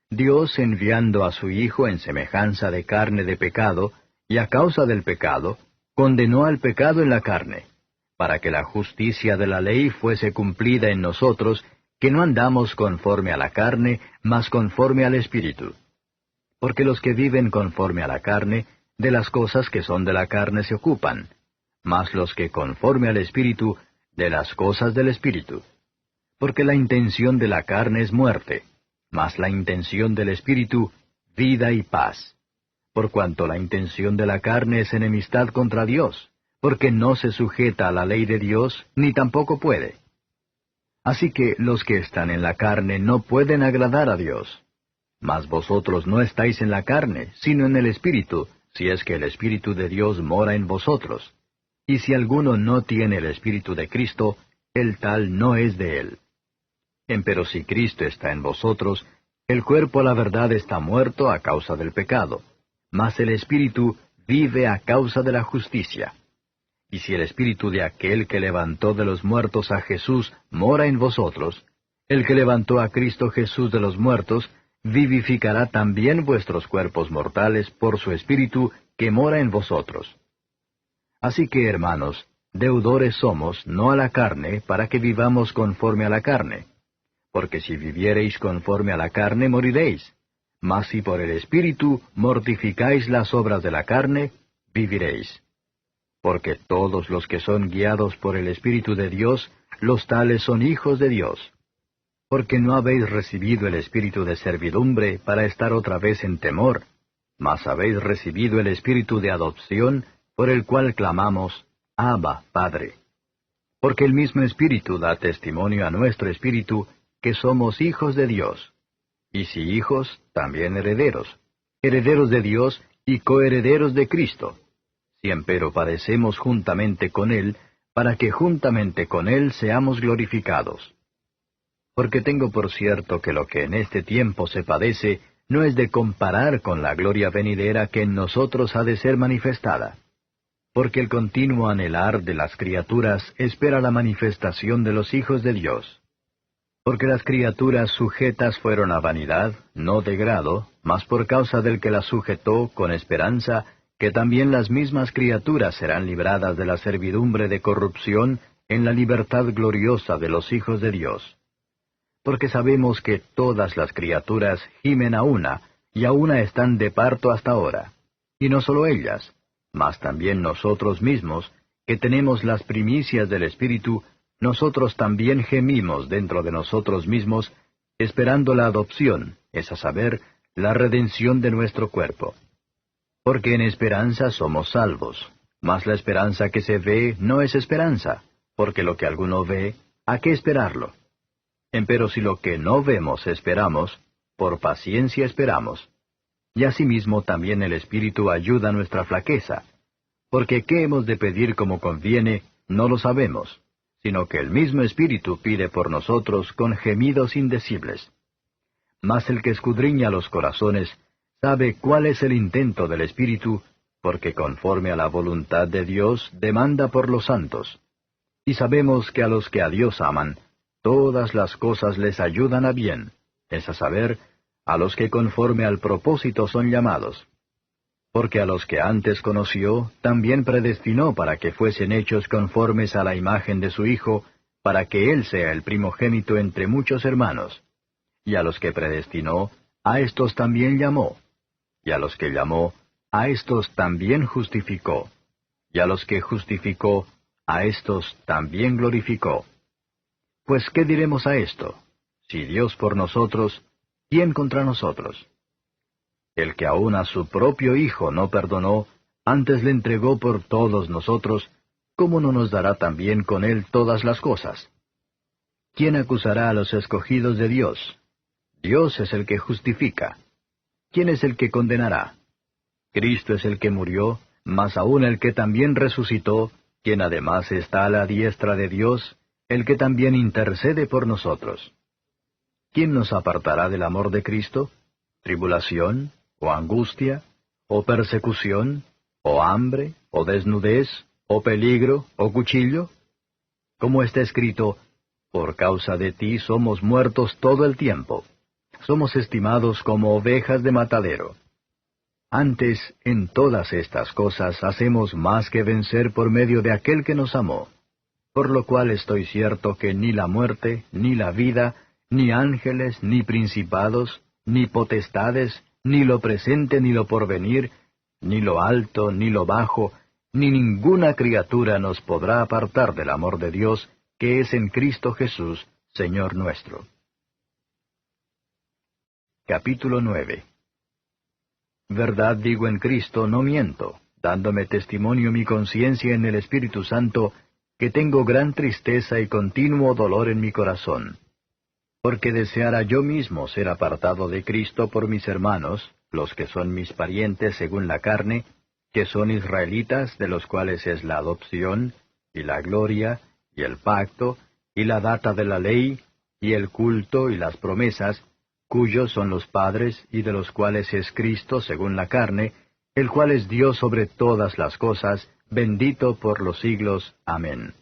Dios enviando a su Hijo en semejanza de carne de pecado, y a causa del pecado, condenó al pecado en la carne, para que la justicia de la ley fuese cumplida en nosotros, que no andamos conforme a la carne, mas conforme al Espíritu. Porque los que viven conforme a la carne, de las cosas que son de la carne se ocupan, mas los que conforme al Espíritu, de las cosas del Espíritu. Porque la intención de la carne es muerte, mas la intención del Espíritu, vida y paz. Por cuanto la intención de la carne es enemistad contra Dios, porque no se sujeta a la ley de Dios, ni tampoco puede. Así que los que están en la carne no pueden agradar a Dios. Mas vosotros no estáis en la carne, sino en el Espíritu, si es que el Espíritu de Dios mora en vosotros. Y si alguno no tiene el Espíritu de Cristo, el tal no es de él. Empero si Cristo está en vosotros, el cuerpo a la verdad está muerto a causa del pecado, mas el Espíritu vive a causa de la justicia. Y si el Espíritu de aquel que levantó de los muertos a Jesús mora en vosotros, el que levantó a Cristo Jesús de los muertos, vivificará también vuestros cuerpos mortales por su Espíritu que mora en vosotros. Así que, hermanos, deudores somos, no a la carne, para que vivamos conforme a la carne. Porque si viviereis conforme a la carne, moriréis. Mas si por el Espíritu mortificáis las obras de la carne, viviréis. Porque todos los que son guiados por el Espíritu de Dios, los tales son hijos de Dios. Porque no habéis recibido el espíritu de servidumbre para estar otra vez en temor, mas habéis recibido el espíritu de adopción, por el cual clamamos, Abba, Padre. Porque el mismo Espíritu da testimonio a nuestro espíritu que somos hijos de Dios. Y si hijos, también herederos, herederos de Dios y coherederos de Cristo. Si empero padecemos juntamente con Él, para que juntamente con Él seamos glorificados. Porque tengo por cierto que lo que en este tiempo se padece no es de comparar con la gloria venidera que en nosotros ha de ser manifestada. Porque el continuo anhelar de las criaturas espera la manifestación de los hijos de Dios. Porque las criaturas sujetas fueron a vanidad, no de grado, mas por causa del que las sujetó con esperanza, que también las mismas criaturas serán libradas de la servidumbre de corrupción en la libertad gloriosa de los hijos de Dios. Porque sabemos que todas las criaturas gimen a una, y a una están de parto hasta ahora. Y no solo ellas, mas también nosotros mismos, que tenemos las primicias del Espíritu, nosotros también gemimos dentro de nosotros mismos, esperando la adopción, es a saber, la redención de nuestro cuerpo. Porque en esperanza somos salvos, mas la esperanza que se ve no es esperanza, porque lo que alguno ve, ¿a qué esperarlo? Empero si lo que no vemos esperamos, por paciencia esperamos. Y asimismo también el Espíritu ayuda a nuestra flaqueza, porque qué hemos de pedir como conviene, no lo sabemos, sino que el mismo Espíritu pide por nosotros con gemidos indecibles. Mas el que escudriña los corazones sabe cuál es el intento del Espíritu, porque conforme a la voluntad de Dios demanda por los santos. Y sabemos que a los que a Dios aman, todas las cosas les ayudan a bien, es a saber, a los que conforme al propósito son llamados. Porque a los que antes conoció, también predestinó para que fuesen hechos conformes a la imagen de su Hijo, para que Él sea el primogénito entre muchos hermanos. Y a los que predestinó, a éstos también llamó. Y a los que llamó, a éstos también justificó. Y a los que justificó, a éstos también glorificó. Pues, ¿qué diremos a esto? Si Dios por nosotros, ¿quién contra nosotros? El que aun a su propio Hijo no perdonó, antes le entregó por todos nosotros, ¿cómo no nos dará también con él todas las cosas? ¿Quién acusará a los escogidos de Dios? Dios es el que justifica. ¿Quién es el que condenará? Cristo es el que murió, mas aún el que también resucitó, quien además está a la diestra de Dios, el que también intercede por nosotros. ¿Quién nos apartará del amor de Cristo? ¿Tribulación, o angustia, o persecución, o hambre, o desnudez, o peligro, o cuchillo? Como está escrito, por causa de ti somos muertos todo el tiempo. Somos estimados como ovejas de matadero. Antes, en todas estas cosas hacemos más que vencer por medio de aquel que nos amó. Por lo cual estoy cierto que ni la muerte, ni la vida, ni ángeles, ni principados, ni potestades, ni lo presente, ni lo porvenir, ni lo alto, ni lo bajo, ni ninguna criatura nos podrá apartar del amor de Dios, que es en Cristo Jesús, Señor nuestro. Capítulo 9. Verdad digo en Cristo, no miento, dándome testimonio mi conciencia en el Espíritu Santo, que tengo gran tristeza y continuo dolor en mi corazón. Porque deseara yo mismo ser apartado de Cristo por mis hermanos, los que son mis parientes según la carne, que son israelitas, de los cuales es la adopción, y la gloria, y el pacto, y la data de la ley, y el culto, y las promesas, cuyos son los padres, y de los cuales es Cristo según la carne, el cual es Dios sobre todas las cosas, bendito por los siglos. Amén.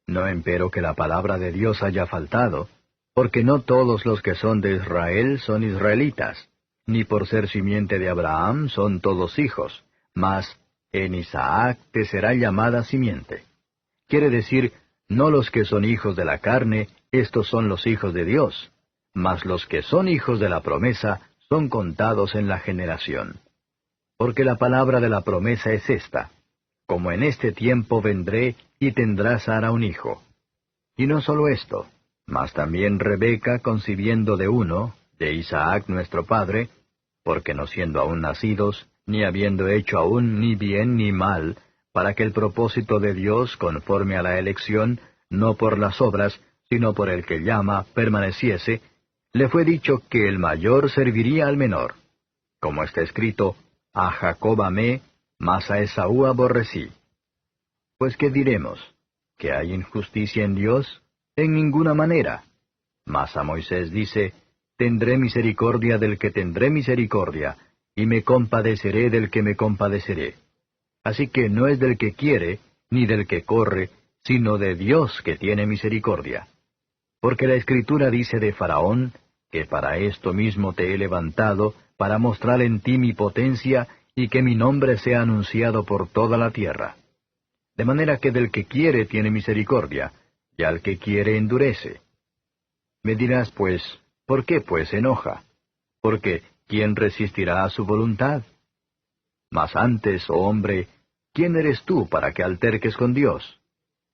No empero que la palabra de Dios haya faltado, porque no todos los que son de Israel son israelitas, ni por ser simiente de Abraham son todos hijos, mas en Isaac te será llamada simiente. Quiere decir, no los que son hijos de la carne, estos son los hijos de Dios, mas los que son hijos de la promesa son contados en la generación. Porque la palabra de la promesa es esta: como en este tiempo vendré y tendrá Sara un hijo. Y no solo esto, mas también Rebeca concibiendo de uno, de Isaac nuestro padre, porque no siendo aún nacidos, ni habiendo hecho aún ni bien ni mal, para que el propósito de Dios conforme a la elección, no por las obras, sino por el que llama, permaneciese, le fue dicho que el mayor serviría al menor. Como está escrito, a Jacob amé, mas a Esaú aborrecí. Pues ¿qué diremos? ¿Que hay injusticia en Dios? En ninguna manera. Mas a Moisés dice, tendré misericordia del que tendré misericordia, y me compadeceré del que me compadeceré. Así que no es del que quiere, ni del que corre, sino de Dios que tiene misericordia. Porque la Escritura dice de Faraón, que para esto mismo te he levantado, para mostrar en ti mi potencia, y que mi nombre sea anunciado por toda la tierra. De manera que del que quiere tiene misericordia, y al que quiere endurece. Me dirás, pues, ¿por qué pues se enoja? Porque, ¿quién resistirá a su voluntad? Mas antes, oh hombre, ¿quién eres tú para que alterques con Dios?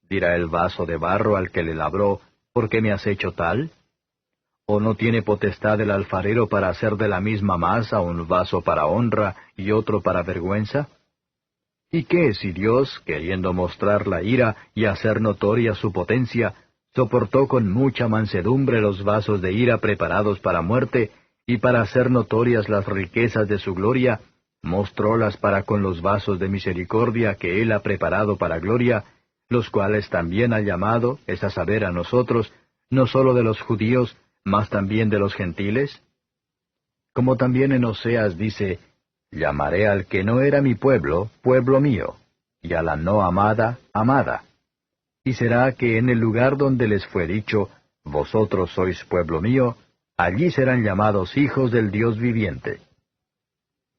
Dirá el vaso de barro al que le labró, ¿por qué me has hecho tal? ¿O no tiene potestad el alfarero para hacer de la misma masa un vaso para honra y otro para vergüenza? ¿Y qué si Dios, queriendo mostrar la ira y hacer notoria su potencia, soportó con mucha mansedumbre los vasos de ira preparados para muerte, y para hacer notorias las riquezas de su gloria, mostrólas para con los vasos de misericordia que Él ha preparado para gloria, los cuales también ha llamado, es a saber, a nosotros, no sólo de los judíos, mas también de los gentiles? Como también en Oseas dice, llamaré al que no era mi pueblo, pueblo mío, y a la no amada, amada. Y será que en el lugar donde les fue dicho, vosotros sois pueblo mío, allí serán llamados hijos del Dios viviente.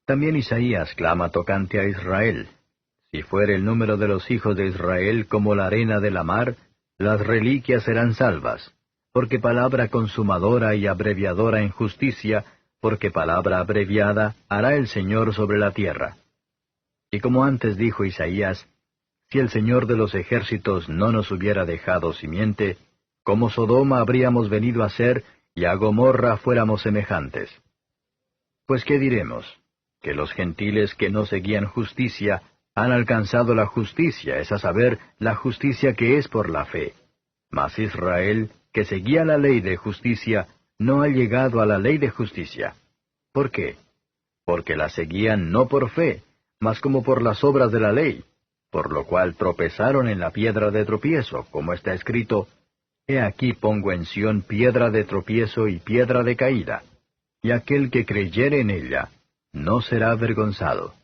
También Isaías clama tocante a Israel. Si fuere el número de los hijos de Israel como la arena de la mar, las reliquias serán salvas, porque palabra consumadora y abreviadora en justicia, porque palabra abreviada hará el Señor sobre la tierra. Y como antes dijo Isaías, si el Señor de los ejércitos no nos hubiera dejado simiente, como Sodoma habríamos venido a ser, y a Gomorra fuéramos semejantes. Pues ¿qué diremos? Que los gentiles que no seguían justicia han alcanzado la justicia, es a saber, la justicia que es por la fe. Mas Israel, que seguía la ley de justicia, no ha llegado a la ley de justicia. ¿Por qué? Porque la seguían no por fe, mas como por las obras de la ley, por lo cual tropezaron en la piedra de tropiezo, como está escrito, He aquí pongo en Sión piedra de tropiezo y piedra de caída, y aquel que creyere en ella, no será avergonzado.